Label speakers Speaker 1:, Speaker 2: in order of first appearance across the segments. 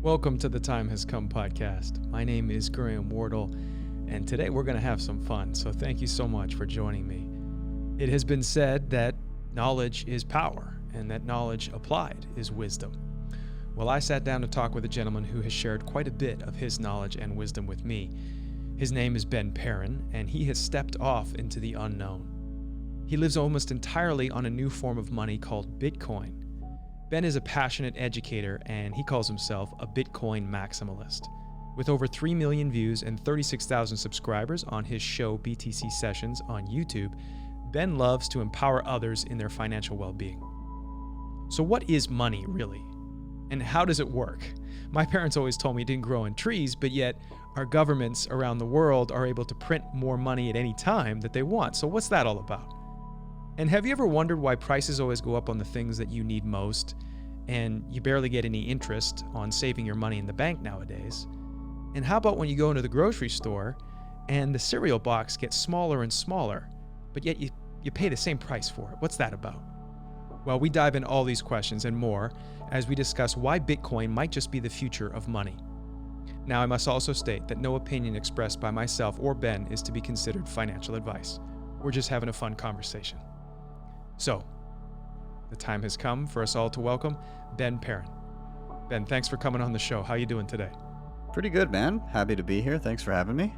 Speaker 1: Welcome to the Time Has Come podcast. My name is Graham Wardle, and today we're going to have some fun. So thank you so much for joining me. It has been said that knowledge is power, and that knowledge applied is wisdom. Well, I sat down to talk with a gentleman who has shared quite a bit of his knowledge and wisdom with me. His name is Perrin, and he has stepped off into the unknown. He lives almost entirely on a new form of money called Bitcoin. Ben is a passionate educator, and he calls himself a Bitcoin maximalist. With over 3 million views and 36,000 subscribers on his show BTC Sessions on YouTube, Ben loves to empower others in their financial well-being. So what is money, really? And how does it work? My parents always told me it didn't grow in trees, but yet our governments around the world are able to print more money at any time that they want. So what's that all about? And have you ever wondered why prices always go up on the things that you need most, and you barely get any interest on saving your money in the bank nowadays? And how about when you go into the grocery store and the cereal box gets smaller and smaller, but yet you pay the same price for it? What's that about? Well, we dive in all these questions and more as we discuss why Bitcoin might just be the future of money. Now, I must also state that no opinion expressed by myself or Ben is to be considered financial advice. We're just having a fun conversation. So, the time has come for us all to welcome Ben Perrin. Ben, thanks for coming on the show. How are you doing today?
Speaker 2: Pretty good, man. Happy to be here. Thanks for having me.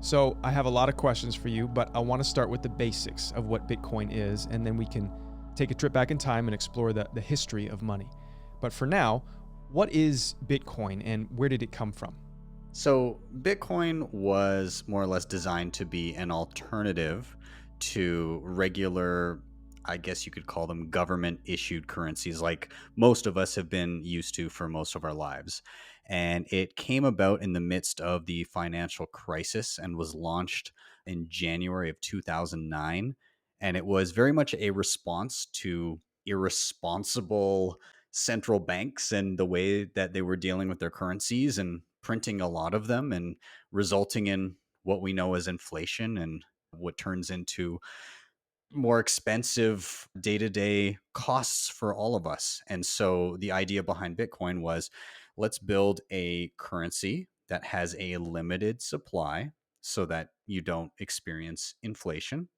Speaker 1: So, I have a lot of questions for you, but I want to start with the basics of what Bitcoin is, and then we can take a trip back in time and explore the history of money. But for now, what is Bitcoin and where did it come from?
Speaker 2: So, Bitcoin was more or less designed to be an alternative to regular, I guess you could call them government issued currencies like most of us have been used to for most of our lives. And it came about in the midst of the financial crisis and was launched in January of 2009. And it was very much a response to irresponsible central banks and the way that they were dealing with their currencies and printing a lot of them and resulting in what we know as inflation and what turns into more expensive day-to-day costs for all of us. And so the idea behind Bitcoin was, let's build a currency that has a limited supply so that you don't experience inflation.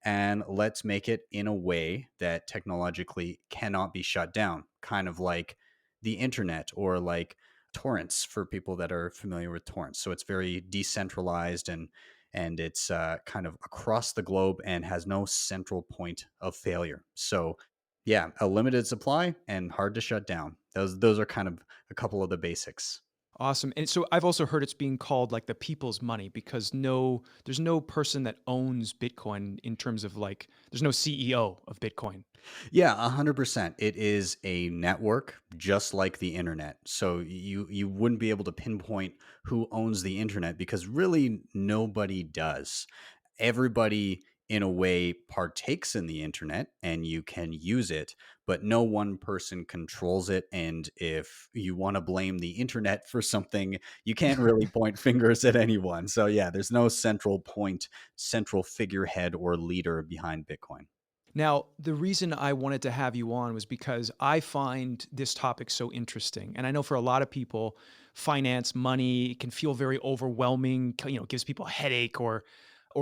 Speaker 2: And let's make it in a way that technologically cannot be shut down, kind of like the internet or like torrents for people that are familiar with torrents. So it's very decentralized and it's kind of across the globe and has no central point of failure. So, yeah, a limited supply and hard to shut down. Those are kind of a couple of the basics.
Speaker 1: Awesome. And so I've also heard it's being called like the people's money because there's no person that owns Bitcoin in terms of like, there's no CEO of Bitcoin.
Speaker 2: Yeah, 100%. It is a network just like the internet. So you wouldn't be able to pinpoint who owns the internet because really nobody does. Everybody in a way partakes in the internet and you can use it, but no one person controls it. And if you want to blame the internet for something, you can't really point fingers at anyone. So yeah, there's no central point, central figurehead or leader behind Bitcoin.
Speaker 1: Now, the reason I wanted to have you on was because I find this topic so interesting. And I know for a lot of people, finance, money can feel very overwhelming, gives people a headache or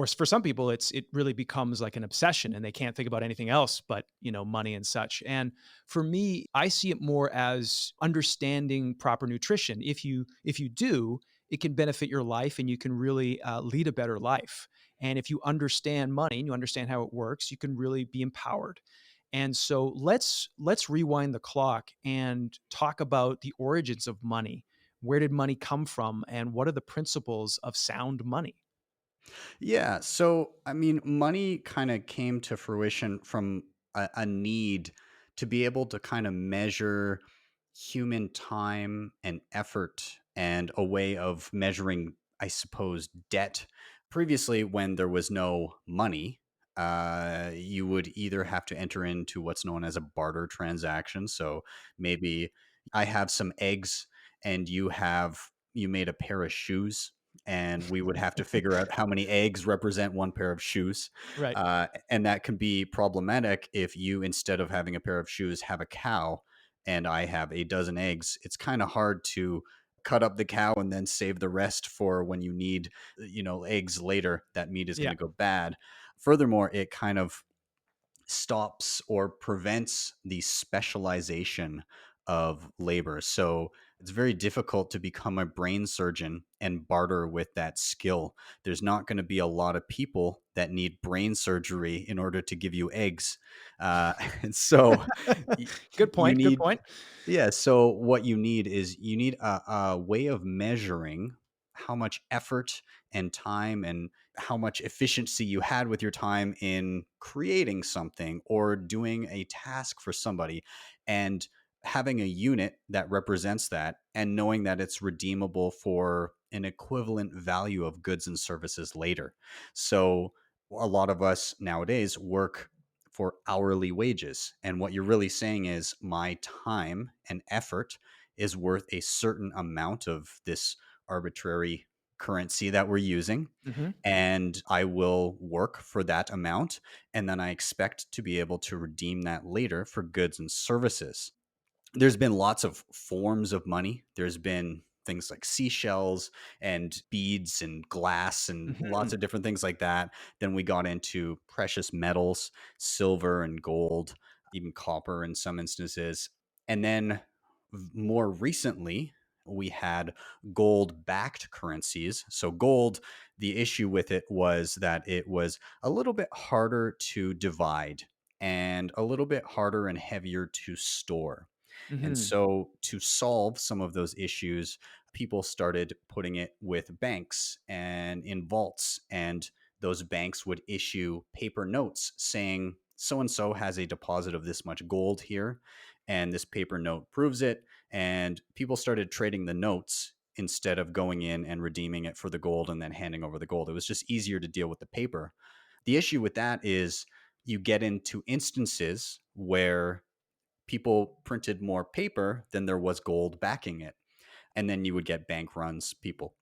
Speaker 1: for some people it really becomes like an obsession and they can't think about anything else but, money and such. And for me, I see it more as understanding proper nutrition. If you do, it can benefit your life and you can really lead a better life. And if you understand money and you understand how it works, you can really be empowered. And so let's rewind the clock and talk about the origins of money. Where did money come from and what are the principles of sound money?
Speaker 2: Yeah. So, I mean, money kind of came to fruition from a need to be able to kind of measure human time and effort and a way of measuring, I suppose, debt. Previously, when there was no money, you would either have to enter into what's known as a barter transaction. So maybe I have some eggs and you made a pair of shoes and we would have to figure out how many eggs represent one pair of shoes.
Speaker 1: Right.
Speaker 2: And that can be problematic if you, instead of having a pair of shoes, have a cow and I have a dozen eggs. It's kind of hard to cut up the cow and then save the rest for when you need, eggs later. That meat is going
Speaker 1: Yeah.
Speaker 2: to go bad. Furthermore, it kind of stops or prevents the specialization of labor. So it's very difficult to become a brain surgeon and barter with that skill. There's not going to be a lot of people that need brain surgery in order to give you eggs. And so y-
Speaker 1: Good
Speaker 2: you
Speaker 1: point. Good
Speaker 2: need,
Speaker 1: point.
Speaker 2: yeah. So what you need is you need a way of measuring how much effort and time and how much efficiency you had with your time in creating something or doing a task for somebody, and having a unit that represents that and knowing that it's redeemable for an equivalent value of goods and services later. So a lot of us nowadays work for hourly wages, and what you're really saying is my time and effort is worth a certain amount of this arbitrary currency that we're using,
Speaker 1: Hmm.
Speaker 2: and I will work for that amount. And then I expect to be able to redeem that later for goods and services. There's been lots of forms of money. There's been things like seashells and beads and glass and lots
Speaker 1: Hmm.
Speaker 2: of different things like that. Then we got into precious metals, silver and gold, even copper in some instances. And then more recently, we had gold backed currencies. So, gold, the issue with it was that it was a little bit harder to divide and a little bit harder and heavier to store. And
Speaker 1: Hmm.
Speaker 2: so, to solve some of those issues, people started putting it with banks and in vaults. And those banks would issue paper notes saying, so and so has a deposit of this much gold here. And this paper note proves it. And people started trading the notes instead of going in and redeeming it for the gold and then handing over the gold. It was just easier to deal with the paper. The issue with that is you get into instances where people printed more paper than there was gold backing it. And then you would get bank runs, people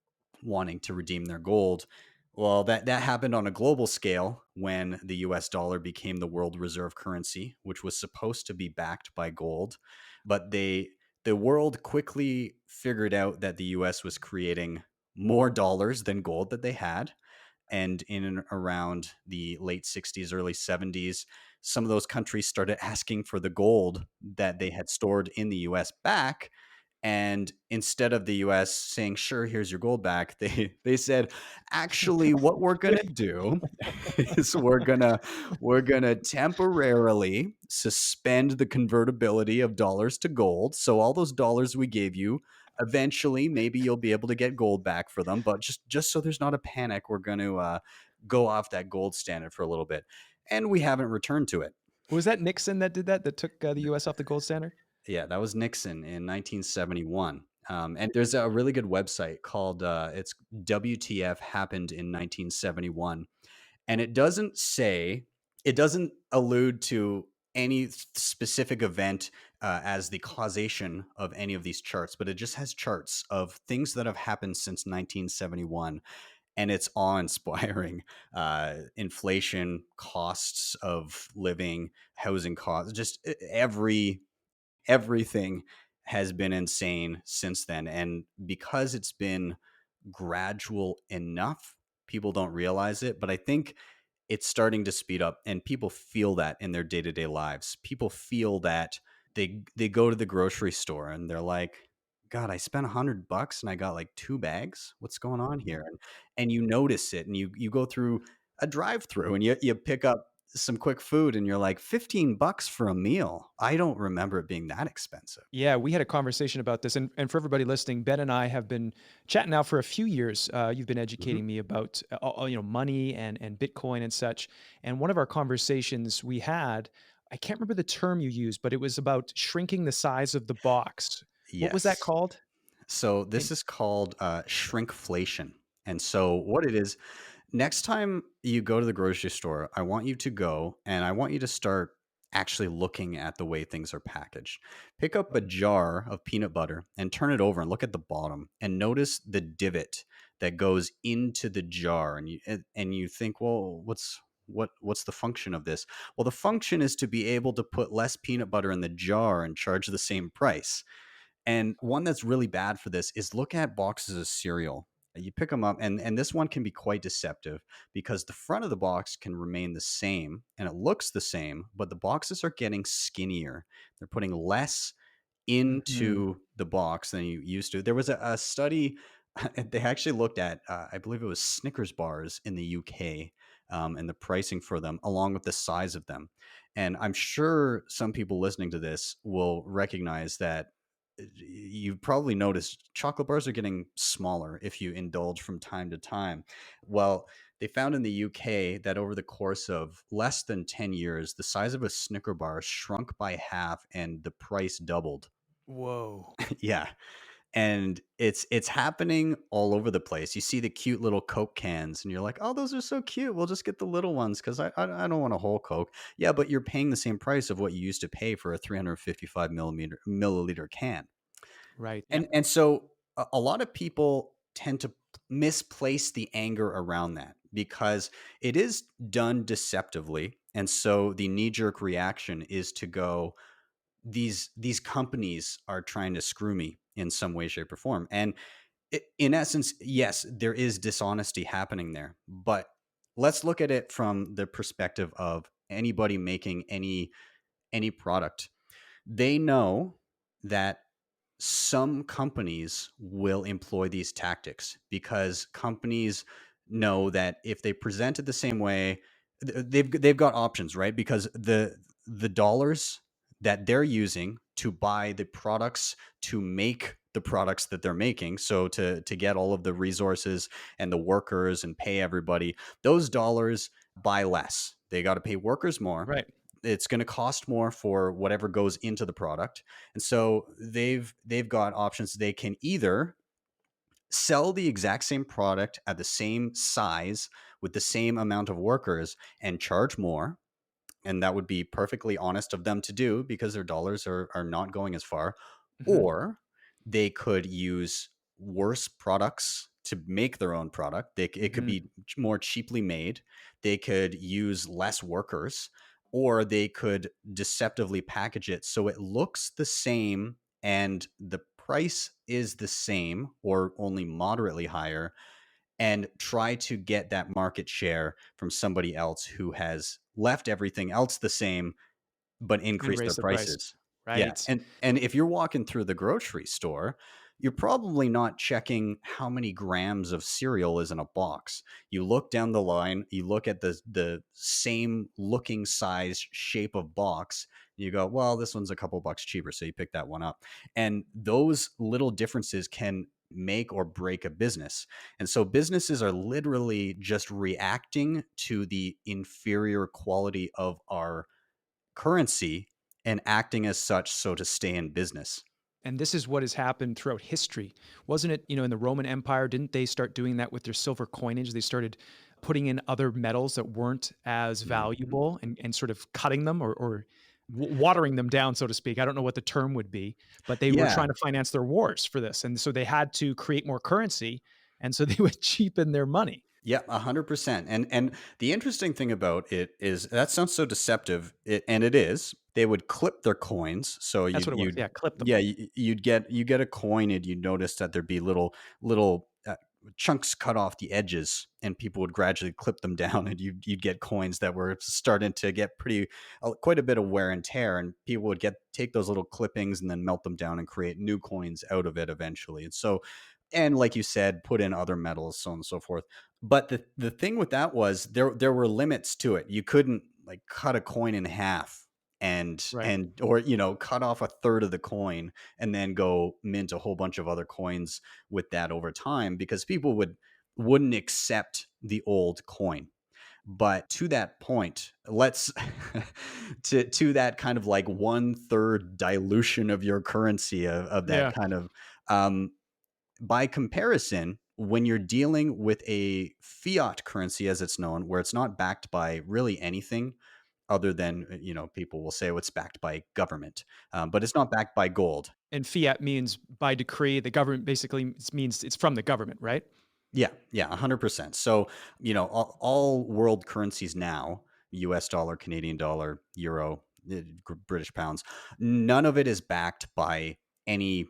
Speaker 2: wanting to redeem their gold. Well, that happened on a global scale when the US dollar became the world reserve currency, which was supposed to be backed by gold. But the world quickly figured out that the US was creating more dollars than gold that they had, and in and around the late 60s, early 70s, some of those countries started asking for the gold that they had stored in the US back. And instead of the US saying, sure, here's your gold back, they said, actually, what we're gonna do is we're gonna temporarily suspend the convertibility of dollars to gold. So all those dollars we gave you, eventually maybe you'll be able to get gold back for them, but just so there's not a panic, we're going to go off that gold standard for a little bit, and we haven't returned to it.
Speaker 1: Was that Nixon that did that? That took the U.S. off the gold standard?
Speaker 2: Yeah, that was Nixon in 1971. And there's a really good website called it's WTF happened in 1971, and it doesn't allude to any specific event as the causation of any of these charts, but it just has charts of things that have happened since 1971, and it's awe-inspiring. Inflation, costs of living, housing costs, just everything has been insane since then. And because it's been gradual enough, people don't realize it, but I think it's starting to speed up, and people feel that in their day-to-day lives. People feel that they go to the grocery store and they're like, god, I spent $100 and I got like two bags. What's going on here? And you notice it, and you go through a drive-through and you pick up some quick food and you're like, $15 for a meal. I don't remember it being that expensive.
Speaker 1: Yeah, we had a conversation about this, and for everybody listening, Ben and I have been chatting now for a few years. You've been
Speaker 2: Mhm.
Speaker 1: educating me about money and Bitcoin and such. And one of our conversations we had, I can't remember the term you used, but it was about shrinking the size of the box. What was that
Speaker 2: Yes.
Speaker 1: called?
Speaker 2: So
Speaker 1: Can,
Speaker 2: this is called shrinkflation. And so what it is, next time you go to the grocery store, I want you to go and I want you to start actually looking at the way things are packaged. Pick up a jar of peanut butter and turn it over and look at the bottom and notice the divot that goes into the jar, and you think, well, what's the function of this? Well, the function is to be able to put less peanut butter in the jar and charge the same price. And one that's really bad for this is look at boxes of cereal. You pick them up, and this one can be quite deceptive because the front of the box can remain the same and it looks the same, but the boxes are getting skinnier. They're putting less
Speaker 1: Hmm.
Speaker 2: into the box than you used to. There was a study they actually looked at, I believe it was Snickers bars in the UK, and the pricing for them, along with the size of them. And I'm sure some people listening to this will recognize that you've probably noticed chocolate bars are getting smaller if you indulge from time to time. Well, they found in the UK that over the course of less than 10 years, the size of a Snicker bar shrunk by half and the price doubled.
Speaker 1: Whoa.
Speaker 2: Yeah. And it's happening all over the place. You see the cute little Coke cans and you're like, "Oh, those are so cute. We'll just get the little ones because I don't want a whole Coke." Yeah, but you're paying the same price of what you used to pay for a 355 milliliter can.
Speaker 1: Right. Yeah.
Speaker 2: And so a lot of people tend to misplace the anger around that because it is done deceptively. And so the knee jerk reaction is to go, these companies are trying to screw me in some way, shape, or form. And in essence, yes, there is dishonesty happening there. But let's look at it from the perspective of anybody making any product. They know that some companies will employ these tactics because companies know that if they present it the same way, they've got options, right? Because the dollars that they're using to buy the products to make the products that they're making, so to get all of the resources and the workers and pay everybody, those dollars buy less. They got to pay workers more.
Speaker 1: Right.
Speaker 2: It's going to cost more for whatever goes into the product, and so they've got options. They can either sell the exact same product at the same size with the same amount of workers and charge more, and that would be perfectly honest of them to do because their dollars are not going as far.
Speaker 1: Hmm.
Speaker 2: Or they could use worse products to make their own product. It could
Speaker 1: Hmm.
Speaker 2: be more cheaply made. They could use less workers, or they could deceptively package it so it looks the same and the price is the same or only moderately higher, and try to get that market share from somebody else who has left everything else the same but
Speaker 1: And
Speaker 2: increase their
Speaker 1: raise the price.
Speaker 2: prices. Yeah,
Speaker 1: Right.
Speaker 2: and if you're walking through the grocery store, you're probably not checking how many grams of cereal is in a box. You look down the line, you look at the same looking size shape of box, you go, "Well, this one's a couple bucks cheaper," so you pick that one up. And those little differences can make or break a business. And so businesses are literally just reacting to the inferior quality of our currency and acting as such so to stay in business.
Speaker 1: And this is what has happened throughout history. Wasn't it, in the Roman Empire, didn't they start doing that with their silver coinage? They started putting in other metals that weren't as
Speaker 2: Mhm.
Speaker 1: valuable and sort of cutting them or watering them down, so to speak. I don't know what the term would be, but they were
Speaker 2: Yeah.
Speaker 1: trying to finance their wars for this. And so they had to create more currency. And so they would cheapen their money.
Speaker 2: Yeah, 100%. And the interesting thing about it is that sounds so deceptive, and it is. They would clip their coins, so
Speaker 1: That's what it was.
Speaker 2: you'd
Speaker 1: Yeah, clip them.
Speaker 2: yeah, you'd get a coin, and you'd notice that there'd be little chunks cut off the edges, and people would gradually clip them down, and you'd get coins that were starting to get pretty quite a bit of wear and tear, and people would get take those little clippings and then melt them down and create new coins out of it eventually. And so, and like you said, put in other metals, so on and so forth. But the thing with that was there were limits to it. You couldn't like cut a coin in half
Speaker 1: Right.
Speaker 2: and or cut off a third of the coin and then go mint a whole bunch of other coins with that over time because people wouldn't accept the old coin. But to that point, let's to that kind of like one third dilution of your currency of that
Speaker 1: Yeah.
Speaker 2: kind of um by comparison, when you're dealing with a fiat currency, as it's known, where it's not backed by really anything other than, people will say, oh, it's backed by government, but it's not backed by gold.
Speaker 1: And fiat means by decree, the government basically means it's from the government, right?
Speaker 2: Yeah, yeah, 100%. So, all world currencies now, US dollar, Canadian dollar, euro, British pounds, none of it is backed by any.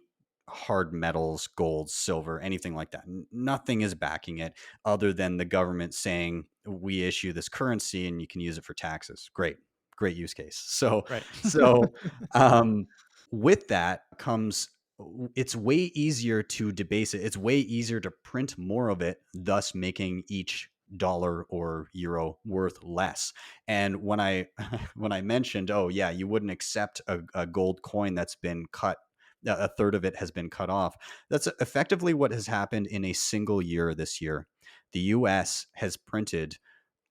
Speaker 2: hard metals, gold, silver, anything like that. Nothing is backing it other than the government saying we issue this currency and you can use it for taxes. Great, great use case. So,
Speaker 1: Right.
Speaker 2: so um, with that comes it's way easier to debase it. It's way easier to print more of it, thus making each dollar or euro worth less. And when I when I mentioned, oh yeah, you wouldn't accept a gold coin that's been cut, a third of it has been cut off. That's effectively what has happened in a single year this year. The US has printed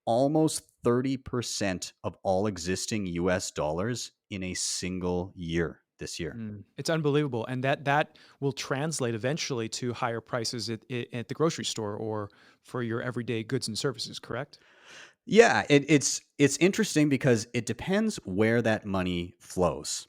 Speaker 2: almost 30% of all existing US dollars in a single year this year.
Speaker 1: It's unbelievable, and that will translate eventually to higher prices at the grocery store or for your everyday goods and services, correct?
Speaker 2: Yeah, it's interesting because it depends where that money flows.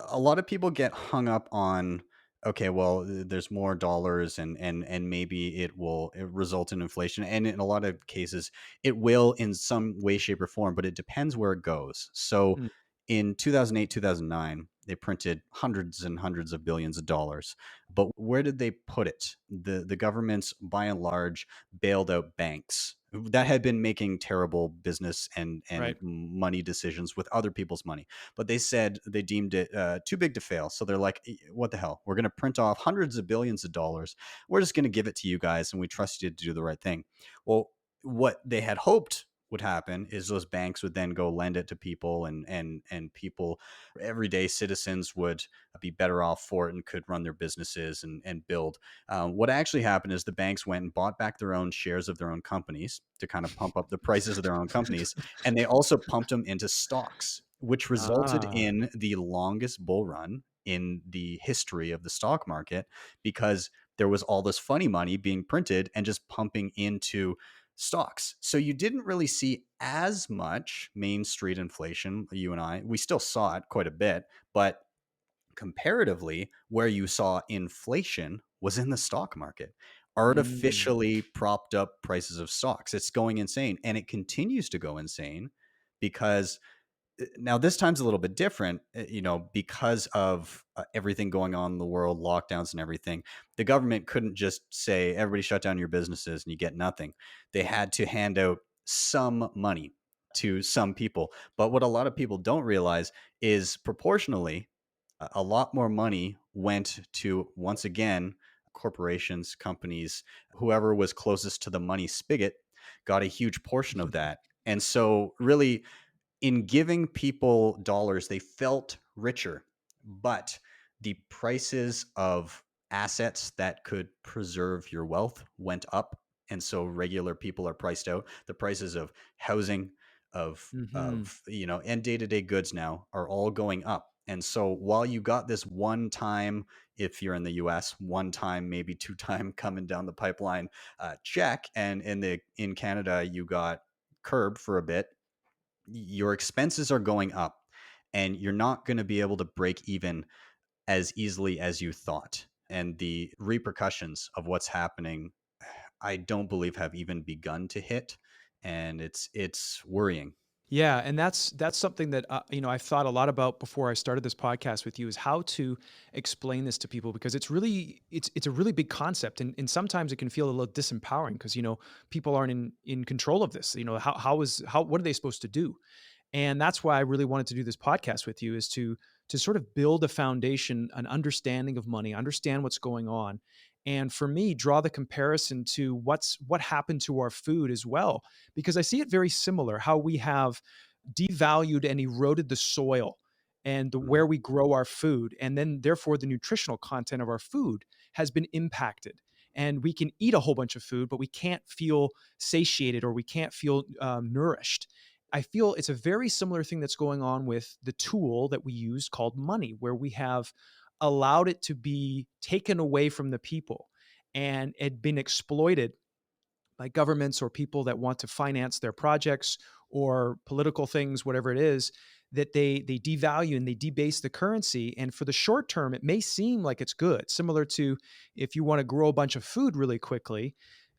Speaker 2: A lot of people get hung up on, okay, well, there's more dollars and maybe it result in inflation, and in a lot of cases it will in some way, shape, or form, but it depends where it goes. So
Speaker 1: Mm,
Speaker 2: in 2008, 2009, they printed hundreds and hundreds of billions of dollars. But where did they put it? The governments, by and large, bailed out banks that had been making terrible business and
Speaker 1: right.
Speaker 2: money decisions with other people's money. But they said they deemed it too big to fail. So they're like, what the hell? We're going to print off hundreds of billions of dollars. We're just going to give it to you guys, and we trust you to do the right thing. Well, what they had hoped would happen is those banks would then go lend it to people, and people, everyday citizens, would be better off for it and could run their businesses and build. What actually happened is the banks went and bought back their own shares of their own companies to kind of pump up the prices of their own companies, and they also pumped them into stocks, which resulted
Speaker 1: Ah.
Speaker 2: in the longest bull run in the history of the stock market, because there was all this funny money being printed and just pumping into stocks. So you didn't really see as much Main Street inflation. You and I, we still saw it quite a bit, but comparatively, where you saw inflation was in the stock market.
Speaker 1: Mm.
Speaker 2: Artificially propped up prices of stocks. It's going insane, and it continues to go insane because now this time's a little bit different, because of everything going on in the world, lockdowns and everything. The government couldn't just say everybody shut down your businesses and you get nothing. They had to hand out some money to some people. But what a lot of people don't realize is proportionally a lot more money went to, once again, corporations, companies, whoever was closest to the money spigot got a huge portion of that. And so really, in giving people dollars, they felt richer, but the prices of assets that could preserve your wealth went up. And so regular people are priced out. The prices of housing,
Speaker 1: Mhm.
Speaker 2: and day-to-day goods now are all going up. And so while you got this one time, if you're in the US, one time, maybe two time coming down the pipeline check, and in Canada, you got curb for a bit, your expenses are going up, and you're not going to be able to break even as easily as you thought. And the repercussions of what's happening, I don't believe have even begun to hit, and it's worrying.
Speaker 1: Yeah, and that's something that I've thought a lot about before I started this podcast with you is how to explain this to people because it's a really big concept and sometimes it can feel a little disempowering because people aren't in control of this. How what are they supposed to do? And that's why I really wanted to do this podcast with you is to sort of build a foundation, an understanding of money, understand what's going on. And for me, draw the comparison to what happened to our food as well, because I see it very similar how we have devalued and eroded the soil and
Speaker 2: Mhm.
Speaker 1: where we grow our food. And then, therefore, the nutritional content of our food has been impacted. And we can eat a whole bunch of food, but we can't feel satiated or we can't feel nourished. I feel it's a very similar thing that's going on with the tool that we use called money, where we have allowed it to be taken away from the people and it been exploited by governments or people that want to finance their projects or political things, whatever it is, that they devalue and they debase the currency. And for the short term, it may seem like it's good, similar to if you want to grow a bunch of food really quickly.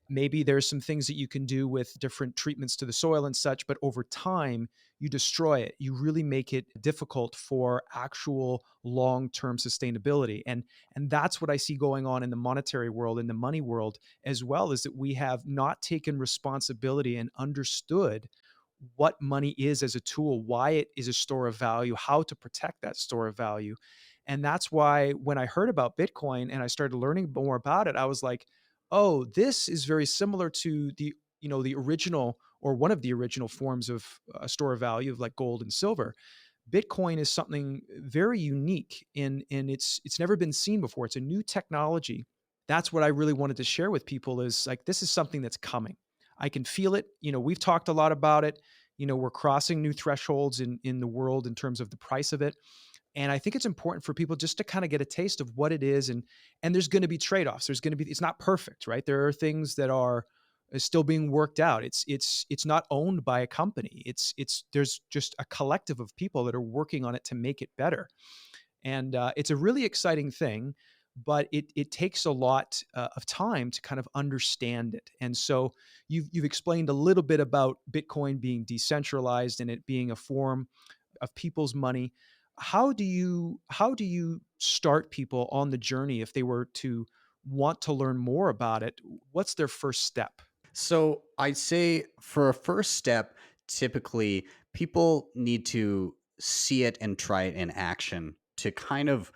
Speaker 1: Maybe there's some things that you can do with different treatments to the soil and such, but over time, you destroy it. You really make it difficult for actual long-term sustainability. And that's what I see going on in the monetary world, in the money world as well, is that we have not taken responsibility and understood what money is as a tool, why it is a store of value, how to protect that store of value. And that's why when I heard about Bitcoin and I started learning more about it, I was like, "Oh, this is very similar to the original or one of the original forms of a store of value of like gold and silver." Bitcoin is something very unique in it's never been seen before. It's a new technology. That's what I really wanted to share with people is like this is something that's coming. I can feel it. We've talked a lot about it. We're crossing new thresholds in the world in terms of the price of it. And I think it's important for people just to kind of get a taste of what it is and there's going to be trade-offs. There's going to be it's not perfect, right? There are things that are still being worked out. It's not owned by a company. It's there's just a collective of people that are working on it to make it better. And it's a really exciting thing, but it takes a lot of time to kind of understand it. And so you've explained a little bit about Bitcoin being decentralized and it being a form of people's money. How do you start people on the journey if they were to want to learn more about it? What's their first step?
Speaker 2: So I'd say for a first step, typically people need to see it and try it in action to kind of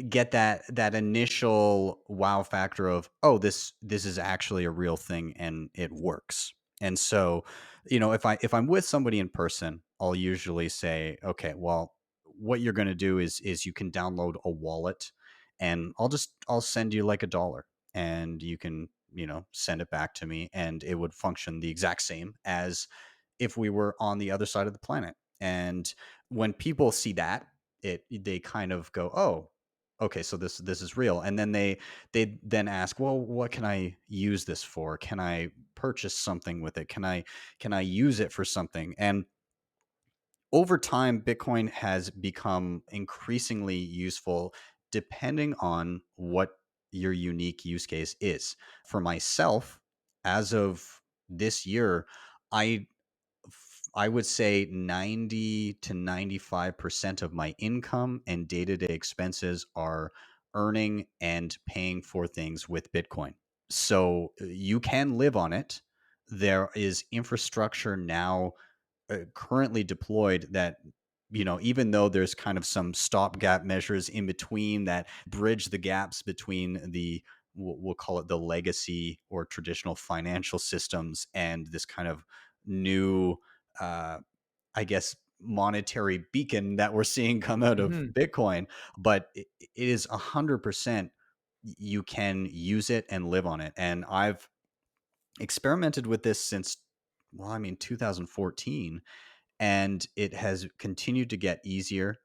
Speaker 2: get that initial wow factor of, oh, this is actually a real thing and it works. And so, if I'm with somebody in person, I'll usually say, okay, well, what you're going to do is you can download a wallet, and I'll send you like $1, and you can send it back to me, and it would function the exact same as if we were on the other side of the planet. And when people see that, they kind of go, oh, okay, so this is real. And then they then ask, well, what can I use this for? Can I purchase something with it? Can I use it for something? And over time, Bitcoin has become increasingly useful depending on what your unique use case is. For myself, as of this year, I I would say 90 to 95% of my income and day-to-day expenses are earning and paying for things with Bitcoin. So you can live on it. There is infrastructure now currently deployed that, even though there's kind of some stopgap measures in between that bridge the gaps between we'll call it the legacy or traditional financial systems and this kind of new, uh, I guess, monetary beacon that we're seeing come out of
Speaker 1: Mhm.
Speaker 2: Bitcoin. But it is 100%, you can use it and live on it. And I've experimented with this since, well, I mean, 2014, and it has continued to get easier.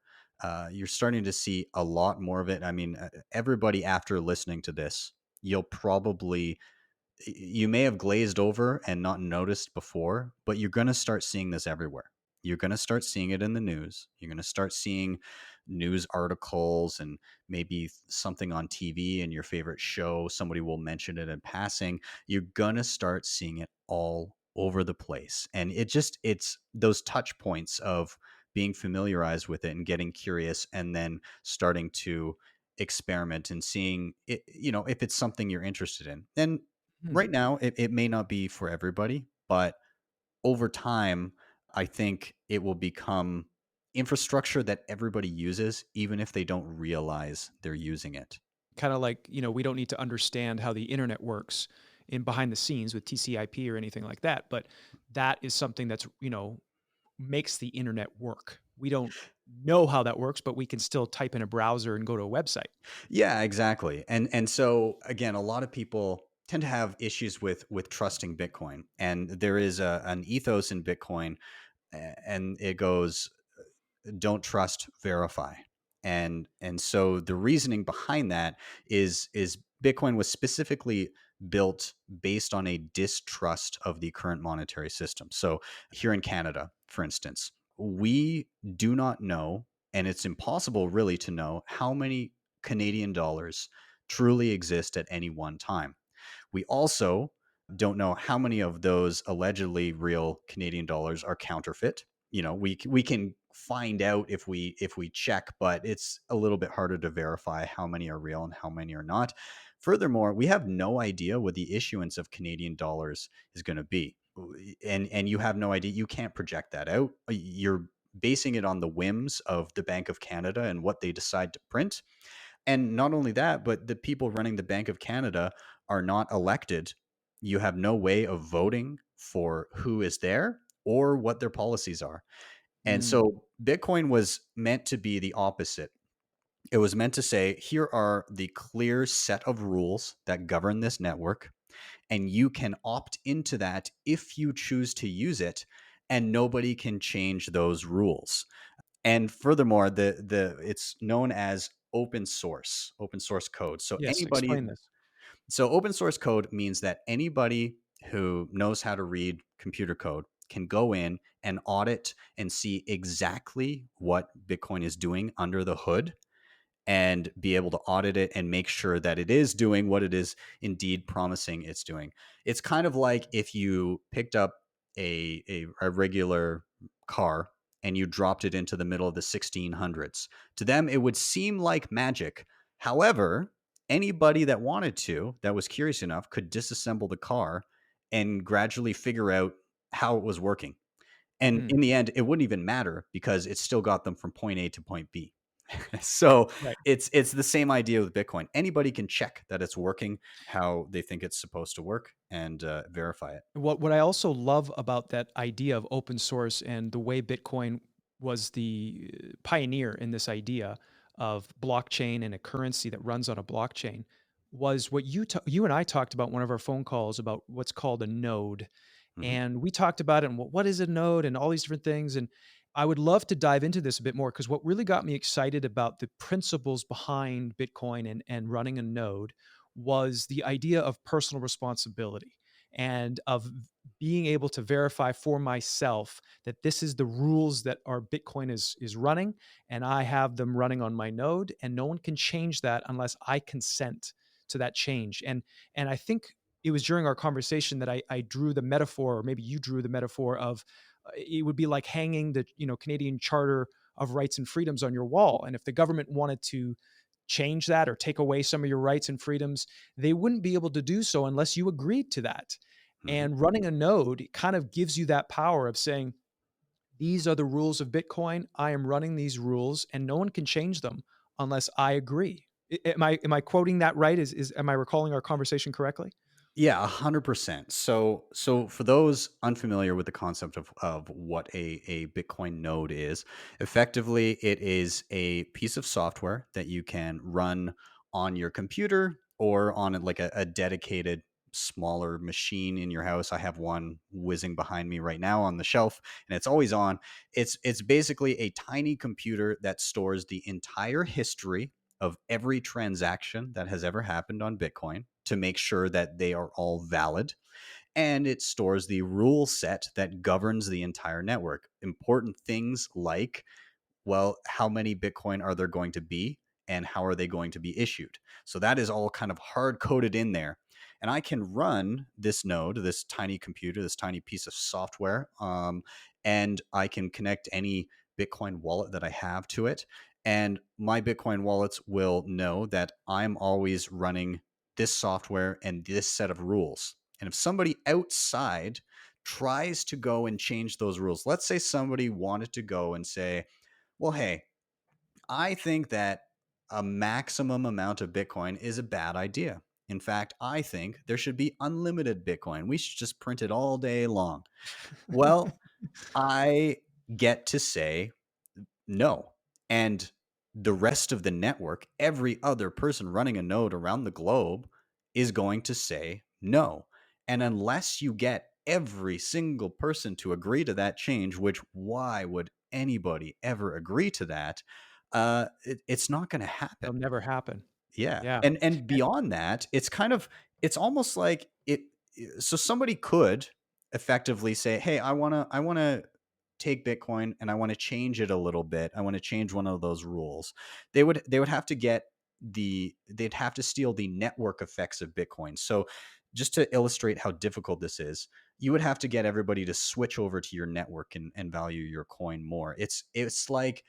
Speaker 2: You're starting to see a lot more of it. I mean, everybody after listening to this, you'll probably you may have glazed over and not noticed before, but you're going to start seeing this everywhere. You're going to start seeing it in the news. You're going to start seeing news articles and maybe something on TV and your favorite show. Somebody will mention it in passing. You're going to start seeing it all over the place. And it's those touch points of being familiarized with it and getting curious and then starting to experiment and seeing it, if it's something you're interested in. And
Speaker 1: Hmm.
Speaker 2: right now, it may not be for everybody, but over time, I think it will become infrastructure that everybody uses, even if they don't realize they're using it.
Speaker 1: Kind of like, we don't need to understand how the internet works in behind the scenes with TCP or anything like that, but that is something that's, makes the internet work. We don't know how that works, but we can still type in a browser and go to a website.
Speaker 2: Yeah, exactly. And so again, a lot of people tend to have issues with trusting Bitcoin, and there is an ethos in Bitcoin, and it goes, don't trust, verify. And so the reasoning behind that is Bitcoin was specifically built based on a distrust of the current monetary system. So here in Canada, for instance, we do not know, and it's impossible really to know how many Canadian dollars truly exist at any one time. We also don't know how many of those allegedly real Canadian dollars are counterfeit. We can find out if we check, but it's a little bit harder to verify how many are real and how many are not. Furthermore, we have no idea what the issuance of Canadian dollars is going to be. And you have no idea. You can't project that out. You're basing it on the whims of the Bank of Canada and what they decide to print. And not only that, but the people running the Bank of Canada are not elected. You have no way of voting for who is there or what their policies are. And
Speaker 1: Mm.
Speaker 2: so Bitcoin was meant to be the opposite. It was meant to say, here are the clear set of rules that govern this network, and you can opt into that if you choose to use it, and nobody can change those rules. And furthermore, the it's known as open source code.
Speaker 1: Yes, explain this.
Speaker 2: So open source code means that anybody who knows how to read computer code can go in and audit and see exactly what Bitcoin is doing under the hood and be able to audit it and make sure that it is doing what it is indeed promising it's doing. It's kind of like if you picked up a regular car and you dropped it into the middle of the 1600s. To them, it would seem like magic. However, anybody that wanted to, that was curious enough, could disassemble the car and gradually figure out how it was working. And
Speaker 1: Hmm.
Speaker 2: in the end, it wouldn't even matter because it still got them from point A to point B. So
Speaker 1: Right.
Speaker 2: it's the same idea with Bitcoin. Anybody can check that it's working how they think it's supposed to work and verify it.
Speaker 1: What I also love about that idea of open source and the way Bitcoin was the pioneer in this idea of blockchain and a currency that runs on a blockchain was what you and I talked about one of our phone calls about what's called a node.
Speaker 2: Hmm.
Speaker 1: And we talked about it and what is a node and all these different things. And I would love to dive into this a bit more because what really got me excited about the principles behind Bitcoin and running a node was the idea of personal responsibility and of being able to verify for myself that this is the rules that our Bitcoin is running, and I have them running on my node, and no one can change that unless I consent to that change. And I think it was during our conversation that I drew the metaphor, or maybe you drew the metaphor of it would be like hanging the Canadian Charter of Rights and Freedoms on your wall, and if the government wanted to change that or take away some of your rights and freedoms, they wouldn't be able to do so unless you agreed to that.
Speaker 2: Hmm.
Speaker 1: And running a node kind of gives you that power of saying, these are the rules of Bitcoin. I am running these rules and no one can change them unless I agree. Am I quoting that right? Is am I recalling our conversation correctly?
Speaker 2: Yeah, 100%. So for those unfamiliar with the concept of what a Bitcoin node is, effectively it is a piece of software that you can run on your computer or on like a dedicated smaller machine in your house. I have one whizzing behind me right now on the shelf and it's always on. It's basically a tiny computer that stores the entire history of every transaction that has ever happened on Bitcoin to make sure that they are all valid. And it stores the rule set that governs the entire network. Important things like, well, how many Bitcoin are there going to be and how are they going to be issued? So that is all kind of hard coded in there. And I can run this node, this tiny computer, this tiny piece of software, and I can connect any Bitcoin wallet that I have to it. And my Bitcoin wallets will know that I'm always running this software and this set of rules. And if somebody outside tries to go and change those rules, let's say somebody wanted to go and say, well, hey, I think that a maximum amount of Bitcoin is a bad idea. In fact, I think there should be unlimited Bitcoin. We should just print it all day long. Well, I get to say no. And the rest of the network, every other person running a node around the globe is going to say no. And unless you get every single person to agree to that change, which why would anybody ever agree to that? It's not going to
Speaker 1: It'll
Speaker 2: happen.
Speaker 1: never happen.
Speaker 2: Yeah.
Speaker 1: Yeah.
Speaker 2: And beyond that, it's almost like it so somebody could effectively say, "Hey, I want to take Bitcoin and I want to change it a little bit. I want to change one of those rules." They would have to get they'd have to steal the network effects of Bitcoin. So just to illustrate how difficult this is, you would have to get everybody to switch over to your network and value your coin more. It's like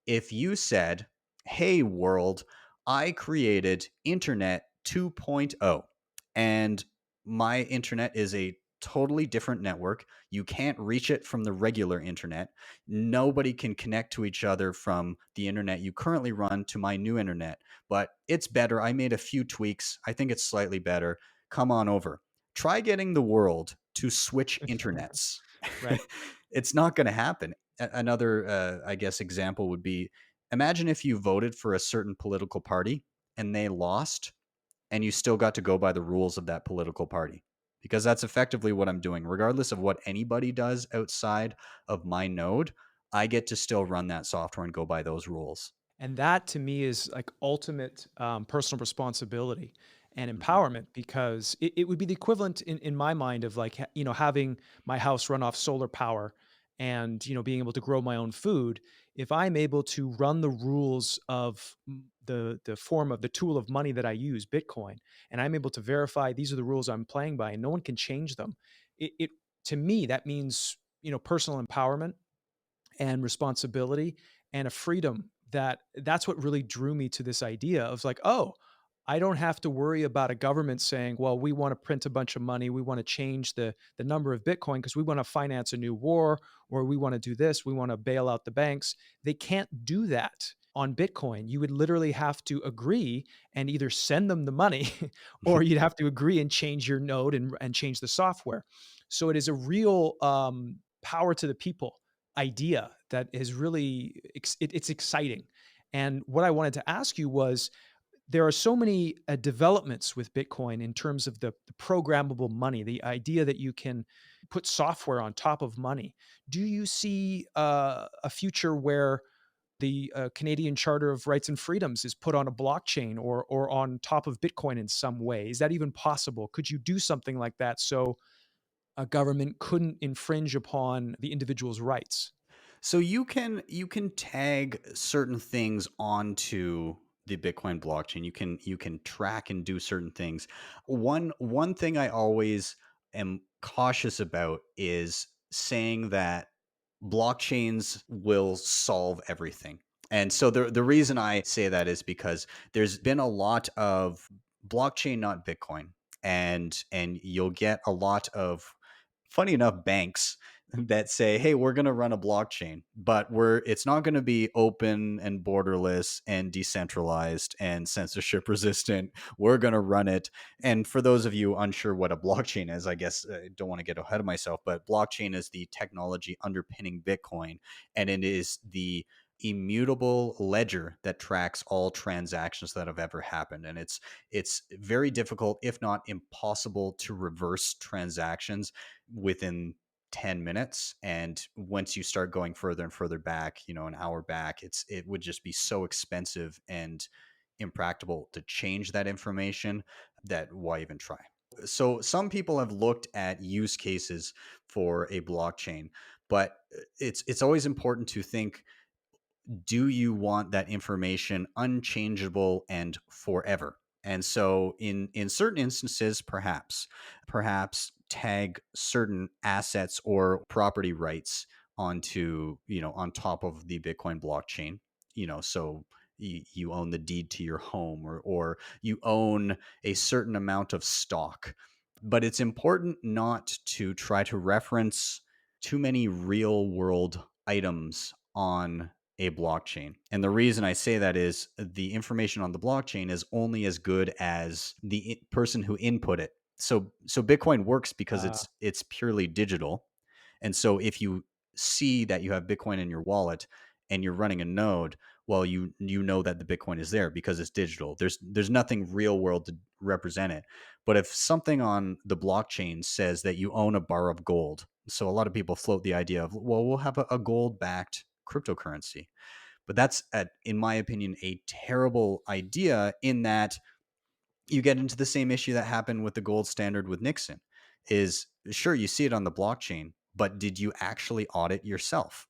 Speaker 2: if you said, "Hey world, I created Internet 2.0, and my internet is a totally different network. You can't reach it from the regular internet. Nobody can connect to each other from the internet you currently run to my new internet, but it's better. I made a few tweaks. I think it's slightly better. Come on over." Try getting the world to switch internets.
Speaker 1: Right.
Speaker 2: It's not going to happen. Another, I guess, example would be, imagine if you voted for a certain political party and they lost, and you still got to go by the rules of that political party. Because that's effectively what I'm doing. Regardless of what anybody does outside of my node, I get to still run that software and go by those rules.
Speaker 1: And that to me is like ultimate personal responsibility and
Speaker 2: Hmm.
Speaker 1: empowerment, because it would be the equivalent in my mind of like, having my house run off solar power and, being able to grow my own food. If I'm able to run the rules of the form of the tool of money that I use, Bitcoin, and I'm able to verify these are the rules I'm playing by and no one can change them, it to me, that means, personal empowerment and responsibility and a freedom. That's what really drew me to this idea of like, oh, I don't have to worry about a government saying, well, we want to print a bunch of money, we want to change the number of Bitcoin because we want to finance a new war, or we want to do this, we want to bail out the banks. They can't do that on Bitcoin. You would literally have to agree and either send them the money or you'd have to agree and change your node and change the software. So it is a real power to the people idea that is really it's exciting. And what I wanted to ask you was, there are so many developments with Bitcoin in terms of the programmable money, the idea that you can put software on top of money. Do you see a future where the Canadian Charter of Rights and Freedoms is put on a blockchain or on top of Bitcoin in some way? Is that even possible? Could you do something like that so a government couldn't infringe upon the individual's rights?
Speaker 2: So you can tag certain things onto the Bitcoin blockchain. You can track and do certain things. One thing I always am cautious about is saying that blockchains will solve everything. And so the reason I say that is because there's been a lot of blockchain, not Bitcoin. And you'll get a lot of, funny enough, banks that say, "Hey, we're going to run a blockchain, but it's not going to be open and borderless and decentralized and censorship resistant. We're going to run it." And for those of you unsure what a blockchain is, I guess I don't want to get ahead of myself, but blockchain is the technology underpinning Bitcoin, and it is the immutable ledger that tracks all transactions that have ever happened. And it's very difficult, if not impossible, to reverse transactions within 10 minutes. And once you start going further and further back, an hour back, it would just be so expensive and impractical to change that information, that why even try. So some people have looked at use cases for a blockchain, but it's always important to think, do you want that information unchangeable and forever? And so in certain instances, perhaps tag certain assets or property rights onto, on top of the Bitcoin blockchain. So you own the deed to your home, or you own a certain amount of stock. But it's important not to try to reference too many real world items on a blockchain. And the reason I say that is the information on the blockchain is only as good as the person who input it. So Bitcoin works because
Speaker 1: Uh,
Speaker 2: it's purely digital. And so if you see that you have Bitcoin in your wallet and you're running a node, well, you know that the Bitcoin is there because it's digital. There's nothing real world to represent it. But if something on the blockchain says that you own a bar of gold, so a lot of people float the idea of, well, we'll have a gold backed cryptocurrency. But that's, in my opinion, a terrible idea, in that you get into the same issue that happened with the gold standard with Nixon. Is, sure, you see it on the blockchain, but did you actually audit yourself?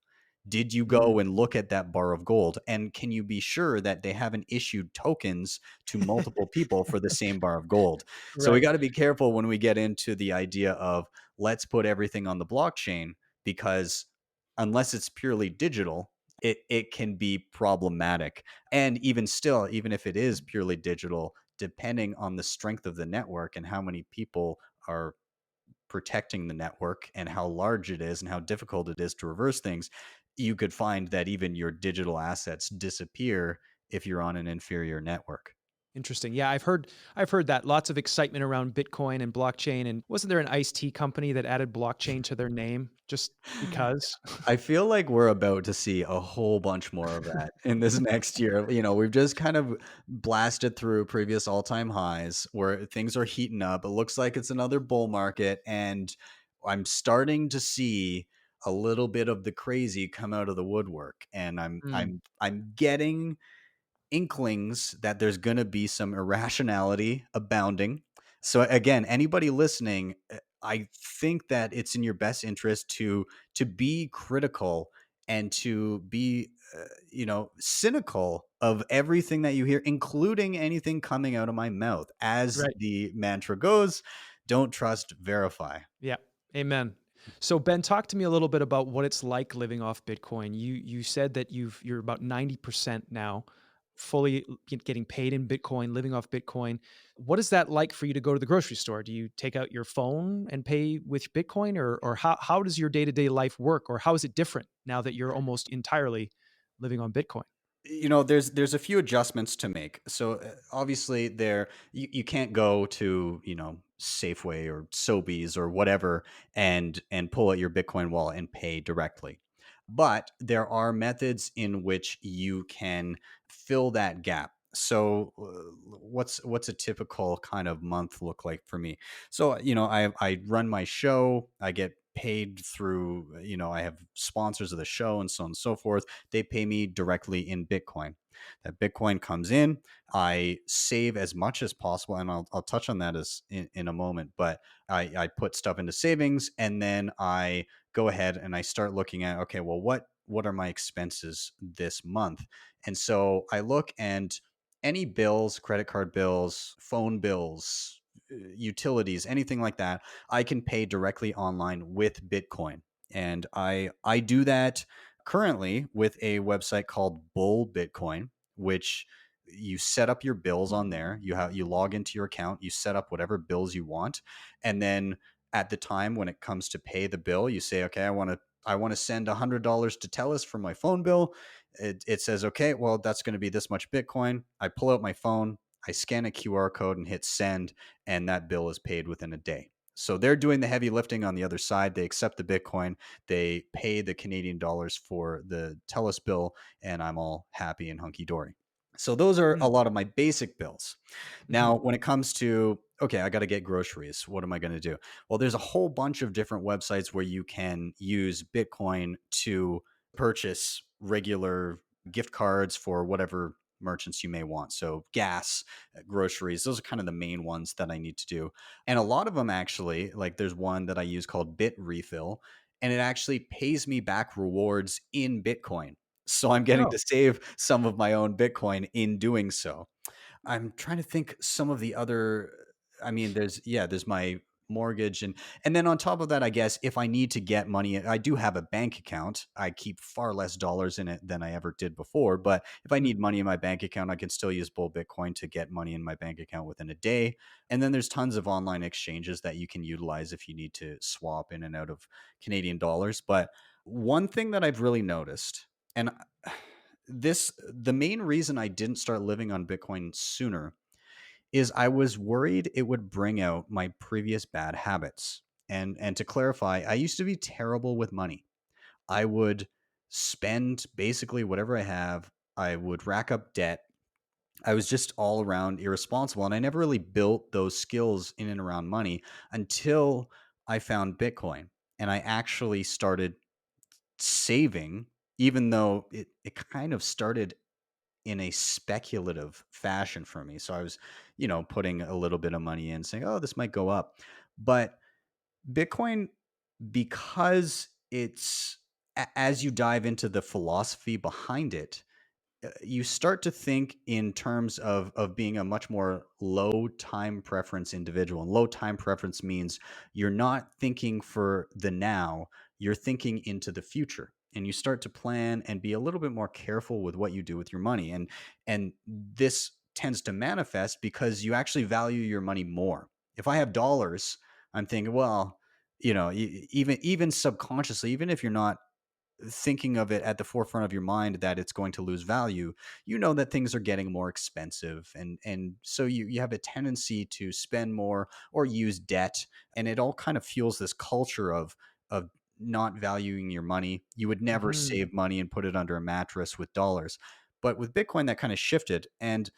Speaker 2: Did you
Speaker 1: Mm,
Speaker 2: go and look at that bar of gold? And can you be sure that they haven't issued tokens to multiple people for the same bar of gold? So we
Speaker 1: right.
Speaker 2: got to be careful when we get into the idea of let's put everything on the blockchain, because unless it's purely digital, it can be problematic. And even still, even if it is purely digital, depending on the strength of the network and how many people are protecting the network and how large it is and how difficult it is to reverse things, you could find that even your digital assets disappear if you're on an inferior network.
Speaker 1: Interesting. Yeah, I've heard that lots of excitement around Bitcoin and blockchain. And wasn't there an iced tea company that added blockchain to their name just because?
Speaker 2: I feel like we're about to see a whole bunch more of that in this next year. We've just kind of blasted through previous all-time highs where things are heating up. It looks like it's another bull market, and I'm starting to see a little bit of the crazy come out of the woodwork, and I'm
Speaker 1: Mm,
Speaker 2: I'm I'm getting inklings that there's going to be some irrationality abounding. So again, anybody listening, I think that it's in your best interest to be critical and to be cynical of everything that you hear, including anything coming out of my mouth. As
Speaker 1: right.
Speaker 2: the mantra goes, don't trust, verify.
Speaker 1: Yeah. Amen. So Ben, talk to me a little bit about what it's like living off Bitcoin. You said that you're about 90% now fully getting paid in Bitcoin, living off Bitcoin. What is that like for you to go to the grocery store? Do you take out your phone and pay with Bitcoin, or how does your day-to-day life work, or how is it different now that you're almost entirely living on Bitcoin?
Speaker 2: There's a few adjustments to make. So obviously there you can't go to Safeway or Sobeys or whatever and pull out your Bitcoin wallet and pay directly, but there are methods in which you can fill that gap. So what's a typical kind of month look like for me? So I run my show, I get paid through, I have sponsors of the show and so on and so forth. They pay me directly in Bitcoin. That Bitcoin comes in, I save as much as possible, and I'll touch on that as in a moment. But I put stuff into savings, and then I go ahead and I start looking at, okay, well, what are my expenses this month? And so I look, and any bills, credit card bills, phone bills, utilities, anything like that, I can pay directly online with Bitcoin. And I do that currently with a website called Bull Bitcoin, which you set up your bills on there. You log into your account, you set up whatever bills you want, and then at the time when it comes to pay the bill, you say, okay, I want to send $100 to Telus for my phone bill. It says, okay, well, that's going to be this much Bitcoin. I pull out my phone, I scan a QR code and hit send, and that bill is paid within a day. So they're doing the heavy lifting on the other side. They accept the Bitcoin, they pay the Canadian dollars for the Telus bill, and I'm all happy and hunky dory. So those are a
Speaker 1: Mm,
Speaker 2: lot of my basic bills.
Speaker 1: mhm.
Speaker 2: Now, when it comes to, okay, I got to get groceries, what am I going to do? Well, there's a whole bunch of different websites where you can use Bitcoin to purchase regular gift cards for whatever merchants you may want. So, gas, groceries, those are kind of the main ones that I need to do. And a lot of them actually, like there's one that I use called Bit Refill, and it actually pays me back rewards in Bitcoin. So I'm getting
Speaker 1: Oh,
Speaker 2: to save some of my own Bitcoin in doing so. I'm trying to think some of the other, I mean, there's my mortgage, and then on top of that, I guess if I need to get money, I do have a bank account. I keep far less dollars in it than I ever did before, but if I
Speaker 1: mm,
Speaker 2: need money in my bank account, I can still use Bull Bitcoin to get money in my bank account within a day. And then there's tons of online exchanges that you can utilize if you need to swap in and out of Canadian dollars. But one thing that I've really noticed, and the main reason I didn't start living on Bitcoin sooner is I was worried it would bring out my previous bad habits. And to clarify, I used to be terrible with money. I would spend basically whatever I have. I would rack up debt. I was just all around irresponsible, and I never really built those skills in and around money until I found Bitcoin. And I actually started saving, even though it kind of started in a speculative fashion for me. So I was, putting a little bit of money in, saying, "Oh, this might go up." But Bitcoin, because it's as you dive into the philosophy behind it, you start to think in terms of being a much more low time preference individual. And low time preference means you're not thinking for the now, you're thinking into the future. And you start to plan and be a little bit more careful with what you do with your money. And this tends to manifest because you actually value your money more. If I have dollars, I'm thinking, well, even subconsciously, even if you're not thinking of it at the forefront of your mind that it's going to lose value, you know that things are getting more expensive, and so you have a tendency to spend more or use debt, and it all kind of fuels this culture of not valuing your money. You would never
Speaker 1: Hmm.
Speaker 2: save money and put it under a mattress with dollars. But with Bitcoin that kind of shifted, and